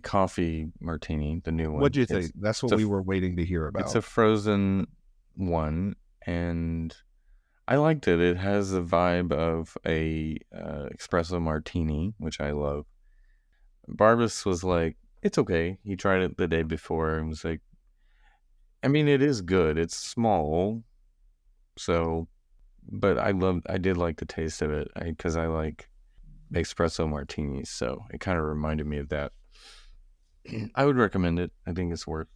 coffee martini, the new one. What do you think? That's what we were waiting to hear about. It's a frozen one, and I liked it. It has the vibe of a espresso martini, which I love. Barbas was like, it's okay. He tried it the day before and was like, I mean, it is good. It's small, so, but I did like the taste of it because I like espresso martinis, so it kind of reminded me of that. I would recommend it. I think it's worth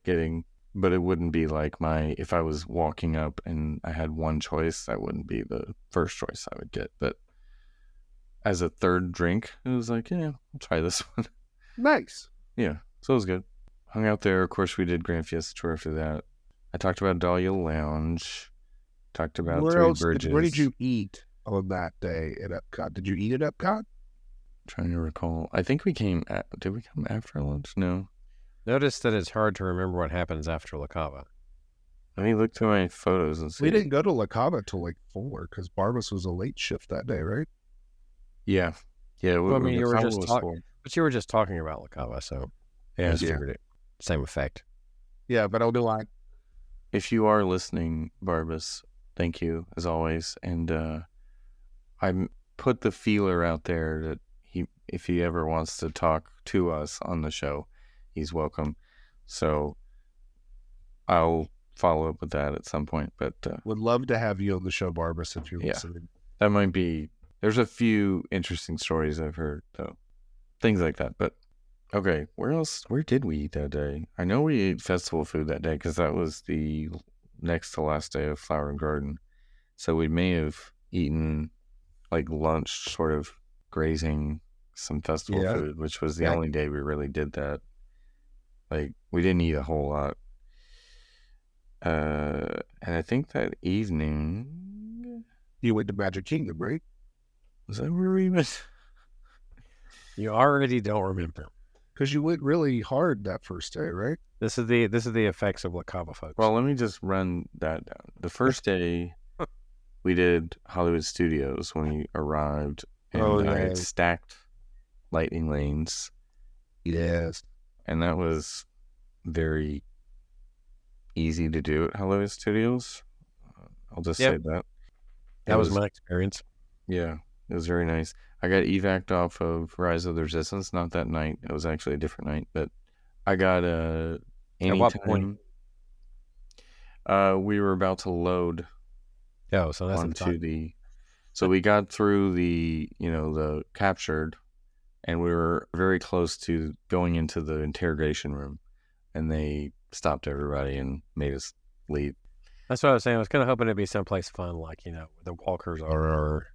getting, but it wouldn't be like if I was walking up and I had one choice, that wouldn't be the first choice I would get. But as a third drink, it was like, yeah, I'll try this one. Nice. Yeah, so it was good. Hung out there. Of course, we did Grand Fiesta Tour after that. I talked about Dahlia Lounge. Talked about Three Bridges. Where did you eat on that day at Epcot? Did you eat at Epcot? Trying to recall. I think we came did we come after lunch? No. Notice that it's hard to remember what happens after La Cava. Let me look through my photos and see. We didn't go to La Cava till like 4 because Barbas was a late shift that day, right? Yeah. Yeah. Well, I mean, you were just talking about La Cava, so yeah, I figured it. Same effect. Yeah, but I'll do like. If you are listening, Barbas, thank you as always. And I put the feeler out there that if he ever wants to talk to us on the show, he's welcome. So I'll follow up with that at some point. But would love to have you on the show, Barbas, if you're listening. That might be. There's a few interesting stories I've heard, though. Things like that. But okay, where did we eat that day? I know we ate festival food that day because that was the next to last day of Flower and Garden. So we may have eaten like lunch, sort of grazing some festival food, which was the only day we really did that. Like, we didn't eat a whole lot. And I think that evening... You went to Magic Kingdom, right? Was that where we went? You already don't remember. Because you went really hard that first day, right? This is the effects of La Cava, folks. Well, let me just run that down. The first day, we did Hollywood Studios when we arrived, and I had stacked lightning lanes. Yes. And that was very easy to do at Hollywood Studios. I'll just say that. That was my experience. Yeah, it was very nice. I got evac'd off of Rise of the Resistance, not that night. It was actually a different night, but I got At what point? We were about to load so that's onto the... So we got through the captured, and we were very close to going into the interrogation room, and they stopped everybody and made us leave. That's what I was saying. I was kind of hoping it'd be someplace fun, like, where the walkers are, or,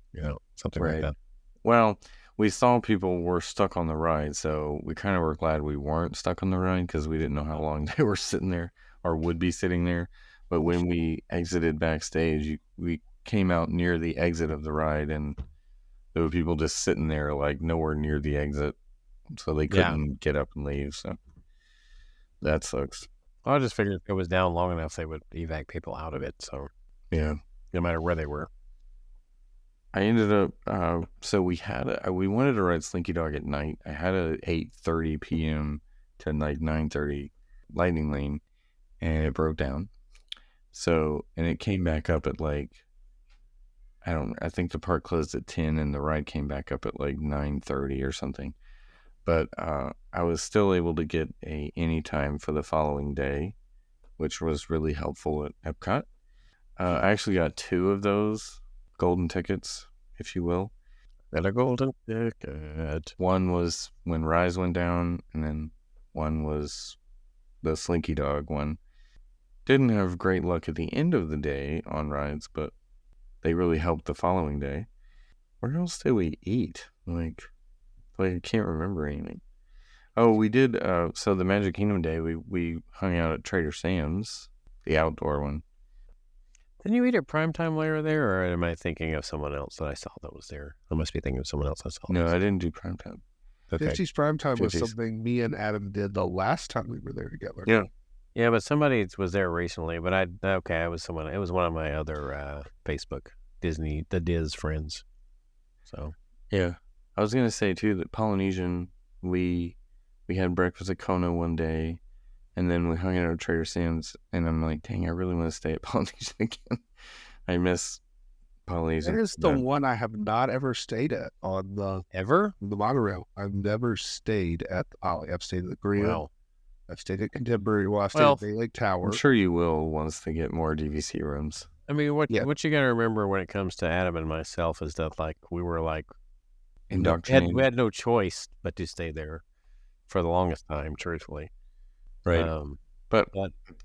something like that. Well, we saw people were stuck on the ride, so we kind of were glad we weren't stuck on the ride because we didn't know how long they were sitting there or would be sitting there. But when we exited backstage, we came out near the exit of the ride, and there were people just sitting there, like, nowhere near the exit, so they couldn't get up and leave. So that sucks. I just figured if it was down long enough, they would evac people out of it. So yeah, no matter where they were. I ended up. So we wanted to ride Slinky Dog at night. I had a 8:30 p.m. to like 9:30 lightning lane, and it broke down. So, and it came back up at like, I think the park closed at 10 and the ride came back up at like 9:30 or something. But I was still able to get any time for the following day, which was really helpful at Epcot. I actually got 2 of those golden tickets, if you will. Got a golden ticket. One was when Rise went down, and then one was the Slinky Dog one. Didn't have great luck at the end of the day on rides, but they really helped the following day. Where else did we eat? Like I can't remember anything. Oh, we did. So the Magic Kingdom day, we hung out at Trader Sam's, the outdoor one. Didn't you eat at Primetime while you were there, or am I thinking of someone else that I saw that was there? I must be thinking of someone else I saw. No, I didn't do Primetime. Okay. 50's Primetime was something me and Adam did the last time we were there together. Yeah. Yeah, but somebody was there recently, but it was one of my other Facebook the Diz friends. So yeah, I was gonna say too that Polynesian, we had breakfast at Kona one day, and then we hung out at Trader Sam's, and I'm like, dang, I really want to stay at Polynesian again. I miss Polynesian. That is the one I have not ever stayed at on the monorail. I've never stayed at the Poly. I've stayed at the Grand. Wow. I've stayed at Contemporary. Well, I've stayed at Bay Lake Tower. I'm sure you will once they get more DVC rooms. I mean, what you got to remember when it comes to Adam and myself is that, like, we were like indoctrinated. We had no choice but to stay there for the longest time, truthfully. Right. But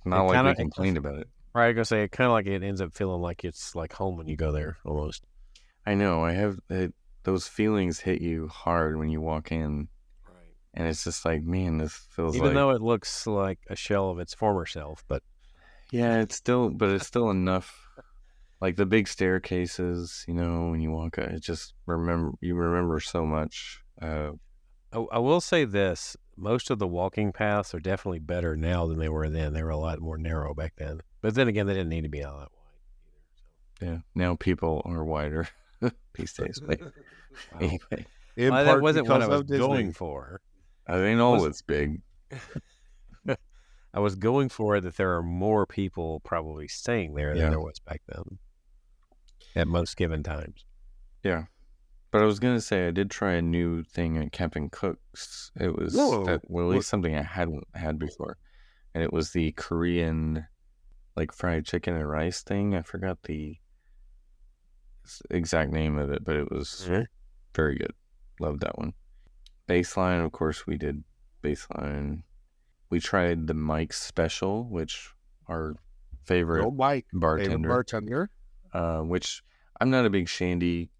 not like we complained about it. Right, I was gonna say, it kind of like it ends up feeling like it's like home when you go there, almost. I know. I have those feelings hit you hard when you walk in. And it's just like, man, this feels even though it looks like a shell of its former self, but yeah, it's still enough. Like the big staircases, when you walk out, it just remember so much. I will say this: most of the walking paths are definitely better now than they were then. They were a lot more narrow back then, but then again, they didn't need to be all that wide either. So. Yeah, now people are wider these days. Anyway, that wasn't what I was going for. I ain't always big. I was going for it that there are more people probably staying there than there was back then at most given times. Yeah. But I was going to say, I did try a new thing at Captain Cook's. It was, at least something I hadn't had before. And it was the Korean, like, fried chicken and rice thing. I forgot the exact name of it, but it was very good. Loved that one. Baseline, of course, we did Baseline. We tried the Mike's Special, which our favorite bartender. Which I'm not a big Shandy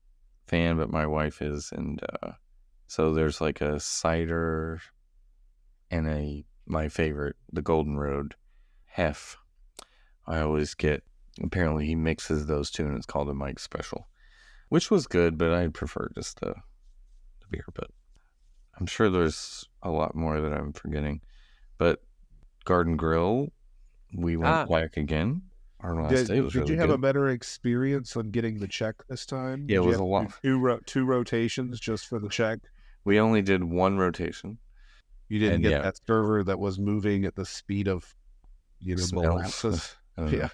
fan, but my wife is. And so there's like a cider and my favorite, the Golden Road Hef. I always get, apparently he mixes those two and it's called a Mike's Special, which was good, but I'd prefer just the beer. But I'm sure there's a lot more that I'm forgetting. But Garden Grill, we went back again. our last day was Did really you have a good. better experience on getting the check this time? Yeah, it Did you was have a to lot. do two rotations just for the check? We only did one rotation. You didn't And get yeah, that server that was moving at the speed of, smells. molasses. I don't Yeah. know.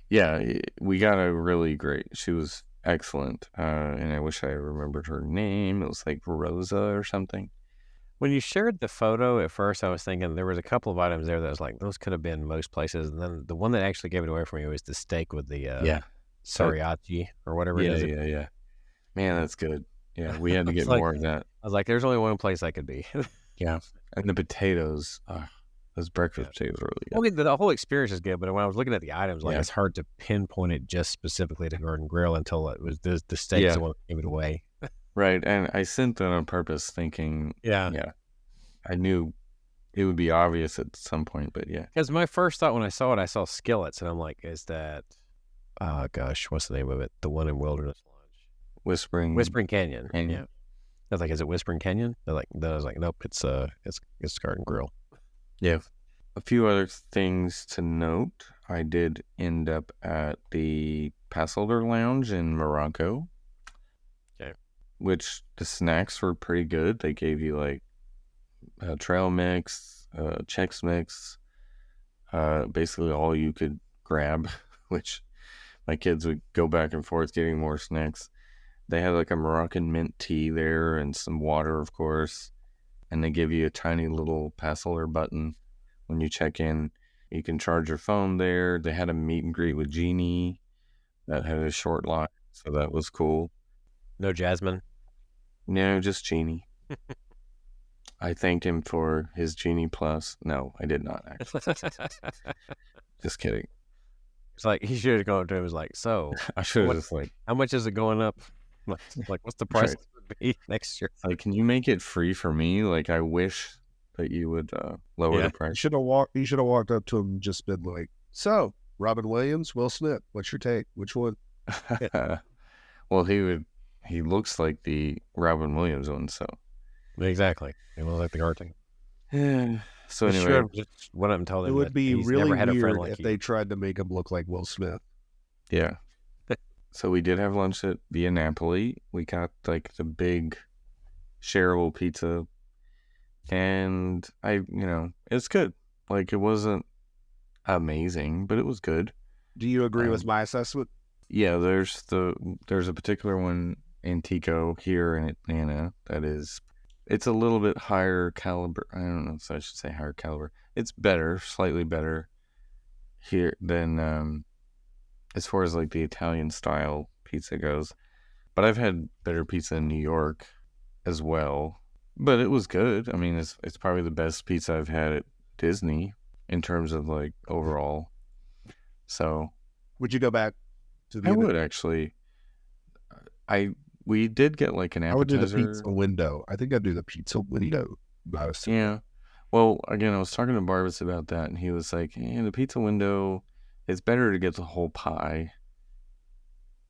Yeah, we got a really great. She was excellent, and I wish I remembered her name. It was like Rosa or something. When you shared the photo at first, I was thinking there was a couple of items there that was like, those could have been most places. And then the one that actually gave it away for me was the steak with the Yeah, sriracha or whatever it yeah, is. yeah. Man, that's good. Yeah, we had to get It's like, more of that. I was like, there's only one place I could be. Yeah, and the potatoes. Those breakfast Yeah. potatoes were really I good. mean, the whole experience is good, but when I was looking at the items, like Yeah. it's hard to pinpoint it just specifically to Garden Grill until it was the steak's Yeah. the one that gave it away. Right, and I sent that on purpose, thinking, Yeah. I knew it would be obvious at some point, but yeah. Because my first thought when I saw it, I saw skillets, and I'm like, is that, oh gosh, what's the name of it? The one in Wilderness Lodge. Whispering Canyon. Yeah. I was like, is it Whispering Canyon? I was like, nope, it's Garden Grill. Yeah. A few other things to note. I did end up at the Passholder Lounge in Morocco. Okay. Which the snacks were pretty good. They gave you like a trail mix, Chex mix, basically all you could grab, which my kids would go back and forth getting more snacks. They had like a Moroccan mint tea there and some water, of course. And they give you a tiny little Passholder button when you check in. You can charge your phone there. They had a meet and greet with Genie that had a short line, so that was cool. No Jasmine? No, just Genie. I thanked him for his Genie Plus. No, I did not, actually. Just kidding. It's like, he should have gone to him and was like, so, I should have just like, how much is it going up? Like, what's the price would be next year? like, can you make it free for me? Like, I wish that you would lower the You price. should have walked up to him and just been like, "So, Robin Williams, Will Smith, what's your take? Which one?" Well, he looks like the Robin Williams one, so. Exactly. It was like the cartoon. So I anyway, should have just went up and told It him would that be he's really never had a friend weird like if you. they tried to make him look like Will Smith. yeah. So we did have lunch at Via Napoli. We got like the big shareable pizza, and it's good. Like, it wasn't amazing, but it was good. Do you agree with my assessment? Yeah, there's a particular one in Tico here in Atlanta that it's a little bit higher caliber. I don't know if I should say higher caliber. It's better, slightly better here than as far as like the Italian style pizza goes. But I've had better pizza in New York as well. But it was good. I mean, it's probably the best pizza I've had at Disney in terms of like overall. So Would you go back to the? I would actually. We did get like an I would do appetizer. the pizza window. I think I'd do the pizza window. Yeah. Well, again, I was talking to Barbas about that, and he was like, the pizza window, it's better to get the whole pie.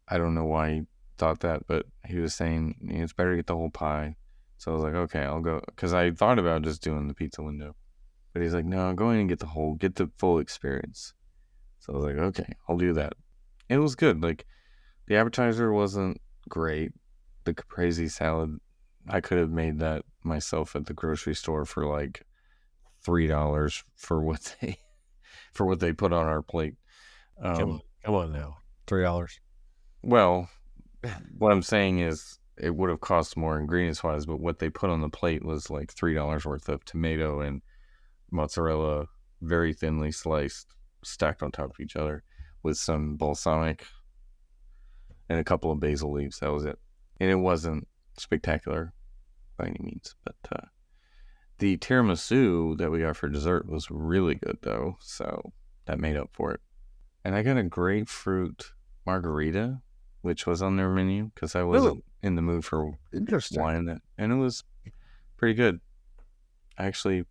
I don't know why he thought that, but he was saying it's better to get the whole pie. So I was like, okay, I'll go. Because I thought about just doing the pizza window. But he's like, no, go in and get the full experience. So I was like, okay, I'll do that. It was good. Like, the appetizer wasn't great. The caprese salad, I could have made that myself at the grocery store for like $3 for what they put on our plate. Come on now, $3. Well, what I'm saying is it would have cost more ingredients wise, but what they put on the plate was like $3 worth of tomato and mozzarella, very thinly sliced, stacked on top of each other, with some balsamic and a couple of basil leaves. That was it. And it wasn't spectacular by any means, but the tiramisu that we got for dessert was really good, though, so that made up for it. And I got a grapefruit margarita, which was on their menu, because I wasn't in the mood for wine, and it was pretty good. I actually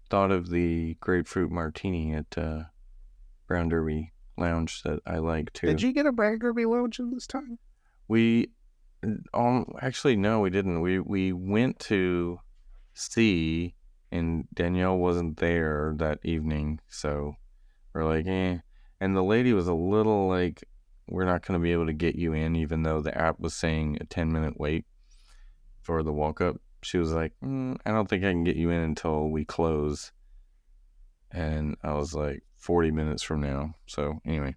thought of the grapefruit martini at Brown Derby Lounge that I like, too. Did you get a Brown Derby Lounge this time? Actually, no, we didn't. We went to see, and Danielle wasn't there that evening, so we're like, And the lady was a little like, we're not going to be able to get you in, even though the app was saying a 10-minute wait for the walk up. She was like, I don't think I can get you in until we close. And I was like, 40 minutes from now. So anyway,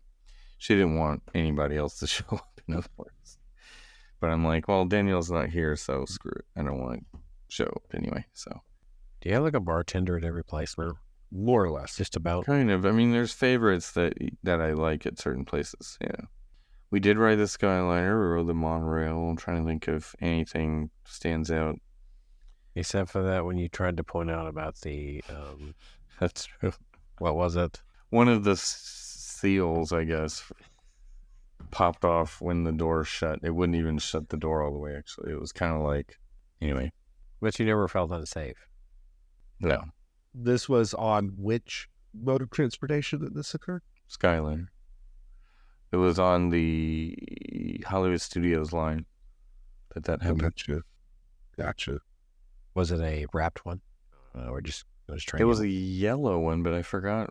she didn't want anybody else to show up, in other words. But I'm like, well, Danielle's not here, so screw it. I don't want to show up anyway. So, do you have like a bartender at every place? Where more or less, just about. Kind of. I mean, there's favorites that I like at certain places. Yeah. We did ride the Skyliner. We rode the monorail. I'm trying to think if anything stands out. Except for that, when you tried to point out about the, That's true. What was it? One of the seals, I guess, popped off when the door shut. It wouldn't even shut the door all the way, actually. It was kind of like, anyway. But you never felt unsafe. No. This was on which mode of transportation that this occurred? Skyliner. It was on the Hollywood Studios line that happened. Gotcha. Was it a wrapped one? Or just it was a yellow one, but I forgot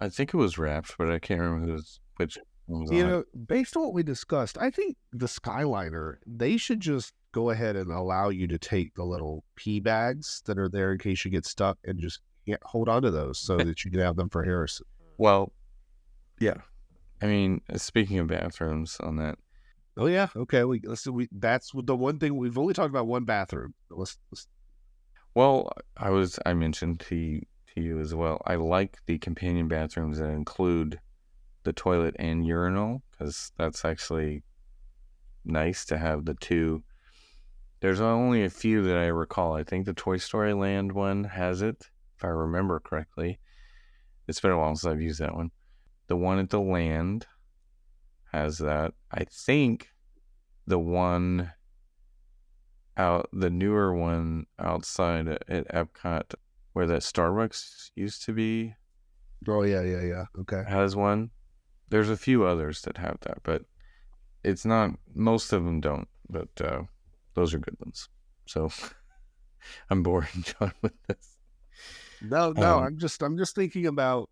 I think it was wrapped, but I can't remember which one was on. You know, based on what we discussed, I think the Skyliner, they should just go ahead and allow you to take the little pee bags that are there in case you get stuck and just hold on to those so that you can have them for Harrison. Well, yeah. I mean, speaking of bathrooms on that. Oh yeah, okay. That's the one thing we've only talked about, one bathroom. Let's Well, I mentioned to you as well. I like the companion bathrooms that include the toilet and urinal, because that's actually nice to have the two. There's only a few that I recall. I think the Toy Story Land one has it, if I remember correctly. It's been a while since I've used that one. The one at the land has that. I think the newer one outside at Epcot, where that Starbucks used to be. Oh, yeah. Okay. Has one. There's a few others that have that, but it's not, most of them don't, but those are good ones. So I'm boring John with this. No, I'm just thinking about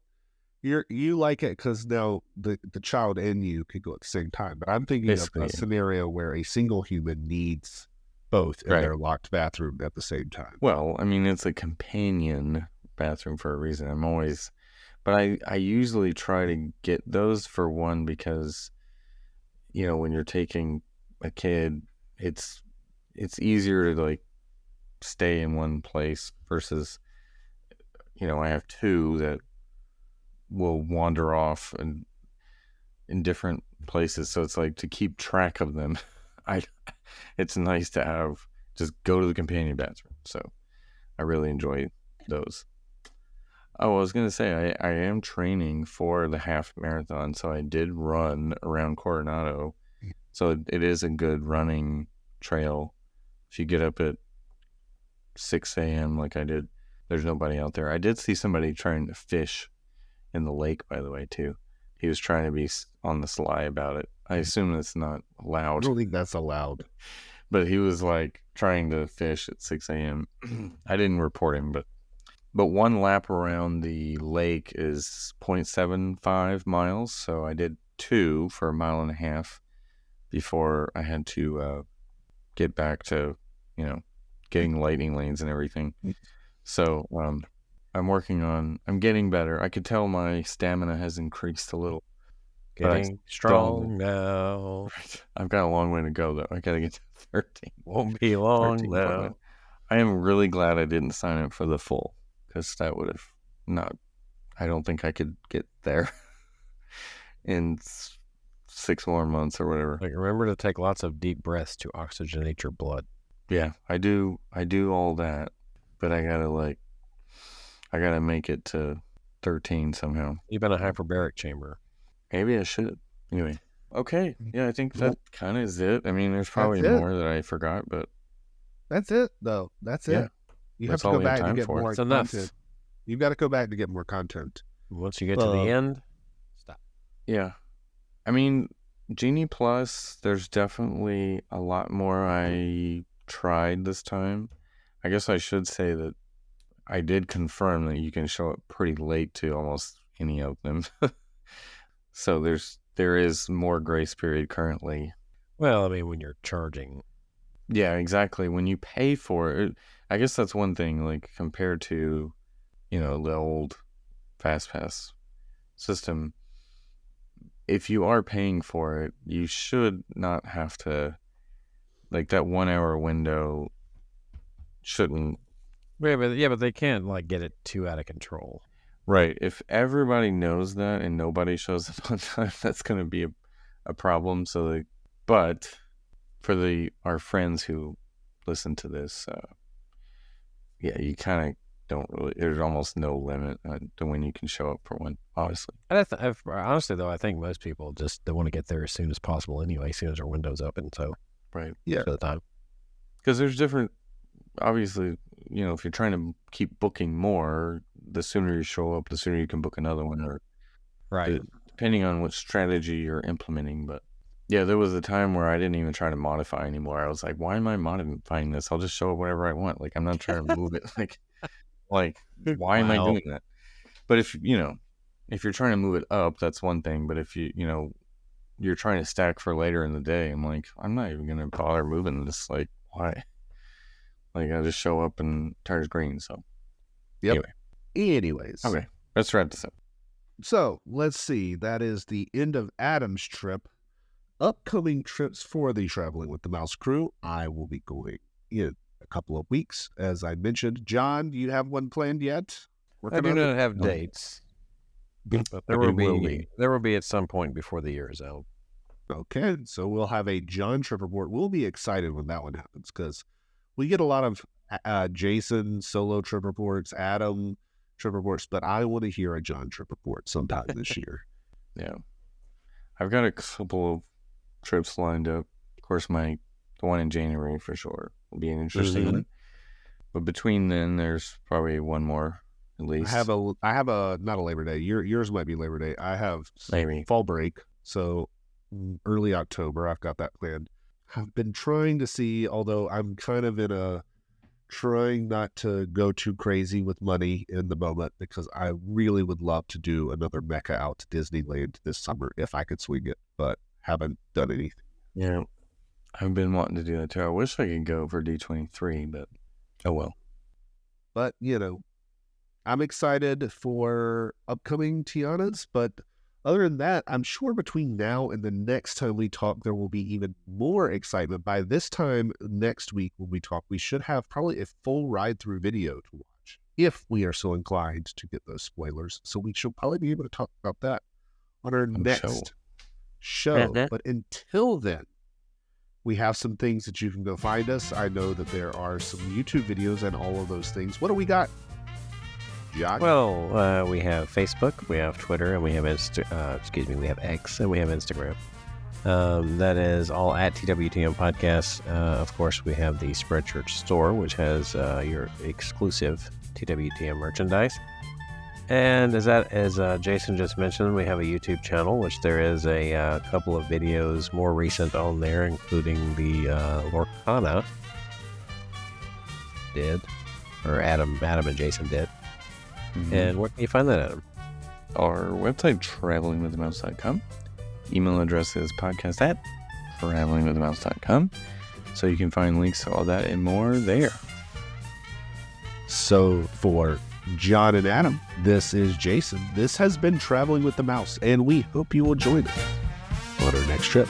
you like it because now the child and you could go at the same time. But I'm thinking of a scenario where a single human needs both in their locked bathroom at the same time. Well, I mean, it's a companion bathroom for a reason. But I usually try to get those for one because, you know, when you're taking a kid, it's easier to like stay in one place versus, you know, I have two that will wander off and in different places. So it's like to keep track of them. It's nice to have just go to the companion bathroom. So I really enjoy those. Oh, I was going to say, I am training for the half marathon. So I did run around Coronado. So it is a good running trail. If you get up at 6 a.m. like I did, there's nobody out there. I did see somebody trying to fish in the lake, by the way, too. He was trying to be on the sly about it. I assume that's not allowed. I don't think that's allowed. But he was like trying to fish at 6 a.m. I didn't report him, but one lap around the lake is 0.75 miles. So I did 2 for a mile and a half before I had to get back to, you know, getting lightning lanes and everything. So I'm getting better. I could tell my stamina has increased a little. Getting strong now. I've got a long way to go, though. I got to get to 13. Won't be long now. I am really glad I didn't sign up for the full, because that would have not, I don't think I could get there in 6 more months or whatever. Like, remember to take lots of deep breaths to oxygenate your blood. Yeah, I do all that, but I gotta make it to 13 somehow. Even a hyperbaric chamber. Maybe I should. Anyway. Okay. Yeah, I think that kind of is it. I mean, there's probably more that I forgot, but that's it, though. That's it. You have to go back to get more content. You've got to go back to get more content. Once you get to the end, stop. Yeah. I mean, Genie Plus, there's definitely a lot more I tried this time. I guess I should say that I did confirm that you can show up pretty late to almost any of them. So there is more grace period currently. Well, I mean, when you're charging. Yeah, exactly. When you pay for it, I guess that's one thing, like compared to, the old Fast Pass system. If you are paying for it, you should not have to, like that 1 hour window shouldn't. Yeah, but they can't like get it too out of control. Right. If everybody knows that and nobody shows up on time, that's going to be a problem. So, but for our friends who listen to this, yeah, you kind of don't really. There's almost no limit to when you can show up for one. Obviously, honestly though, I think most people just they want to get there as soon as possible anyway, as soon as our window's open. So, right, yeah, for the time, because there's different. Obviously, if you're trying to keep booking more, the sooner you show up, the sooner you can book another one, or right, depending on what strategy you're implementing. But yeah, there was a time where I didn't even try to modify anymore. I was like, why am I modifying this? I'll just show up whenever I want. Like, I'm not trying to move it. Like, why am I doing that? But if you're trying to move it up, that's one thing. But if you're trying to stack for later in the day, I'm like, I'm not even gonna bother moving this. Like, why? Like, I just show up and turns green. So, yep. Anyways, okay, let's wrap this up. So let's see. That is the end of Adam's trip. Upcoming trips for the Traveling with the Mouse crew. I will be going in a couple of weeks, as I mentioned. John, do you have one planned yet? I do not have dates, but there will be at some point before the year is out. Okay, so we'll have a John trip report. We'll be excited when that one happens because we get a lot of Jason solo trip reports, Adam trip reports, but I want to hear a John trip report sometime this year. Yeah, I've got a couple of trips lined up. Of course, the one in January for sure will be an interesting one. But between then, there's probably one more at least. I have a not a Labor Day. Yours might be Labor Day. I have maybe fall break, so early October. I've got that planned. I've been trying to see, although I'm kind of trying not to go too crazy with money in the moment because I really would love to do another Mecca out to Disneyland this summer if I could swing it, but haven't done anything. Yeah, I've been wanting to do that too. I wish I could go for D23, but oh well. But, I'm excited for upcoming Tianas, but other than that, I'm sure between now and the next time we talk, there will be even more excitement. By this time next week when we talk, we should have probably a full ride-through video to watch, if we are so inclined to get those spoilers. So we should probably be able to talk about that on our next show. But until then, we have some things that you can go find us. I know that there are some YouTube videos and all of those things. What do we got, John? Well, we have Facebook, we have Twitter, and we have we have X, and we have Instagram. That is all at TWTM Podcasts. Of course, we have the Spreadshirt store, which has your exclusive TWTM merchandise. And as Jason just mentioned, we have a YouTube channel, which there is a couple of videos more recent on there, including the Lorcana Adam and Jason did. Mm-hmm. And where can you find that, Adam? Our website, travelingwiththemouse.com. Email address is podcast@travelingwiththemouse.com. So you can find links to all that and more there. So for John and Adam, this is Jason. This has been Traveling with the Mouse, and we hope you will join us on our next trip.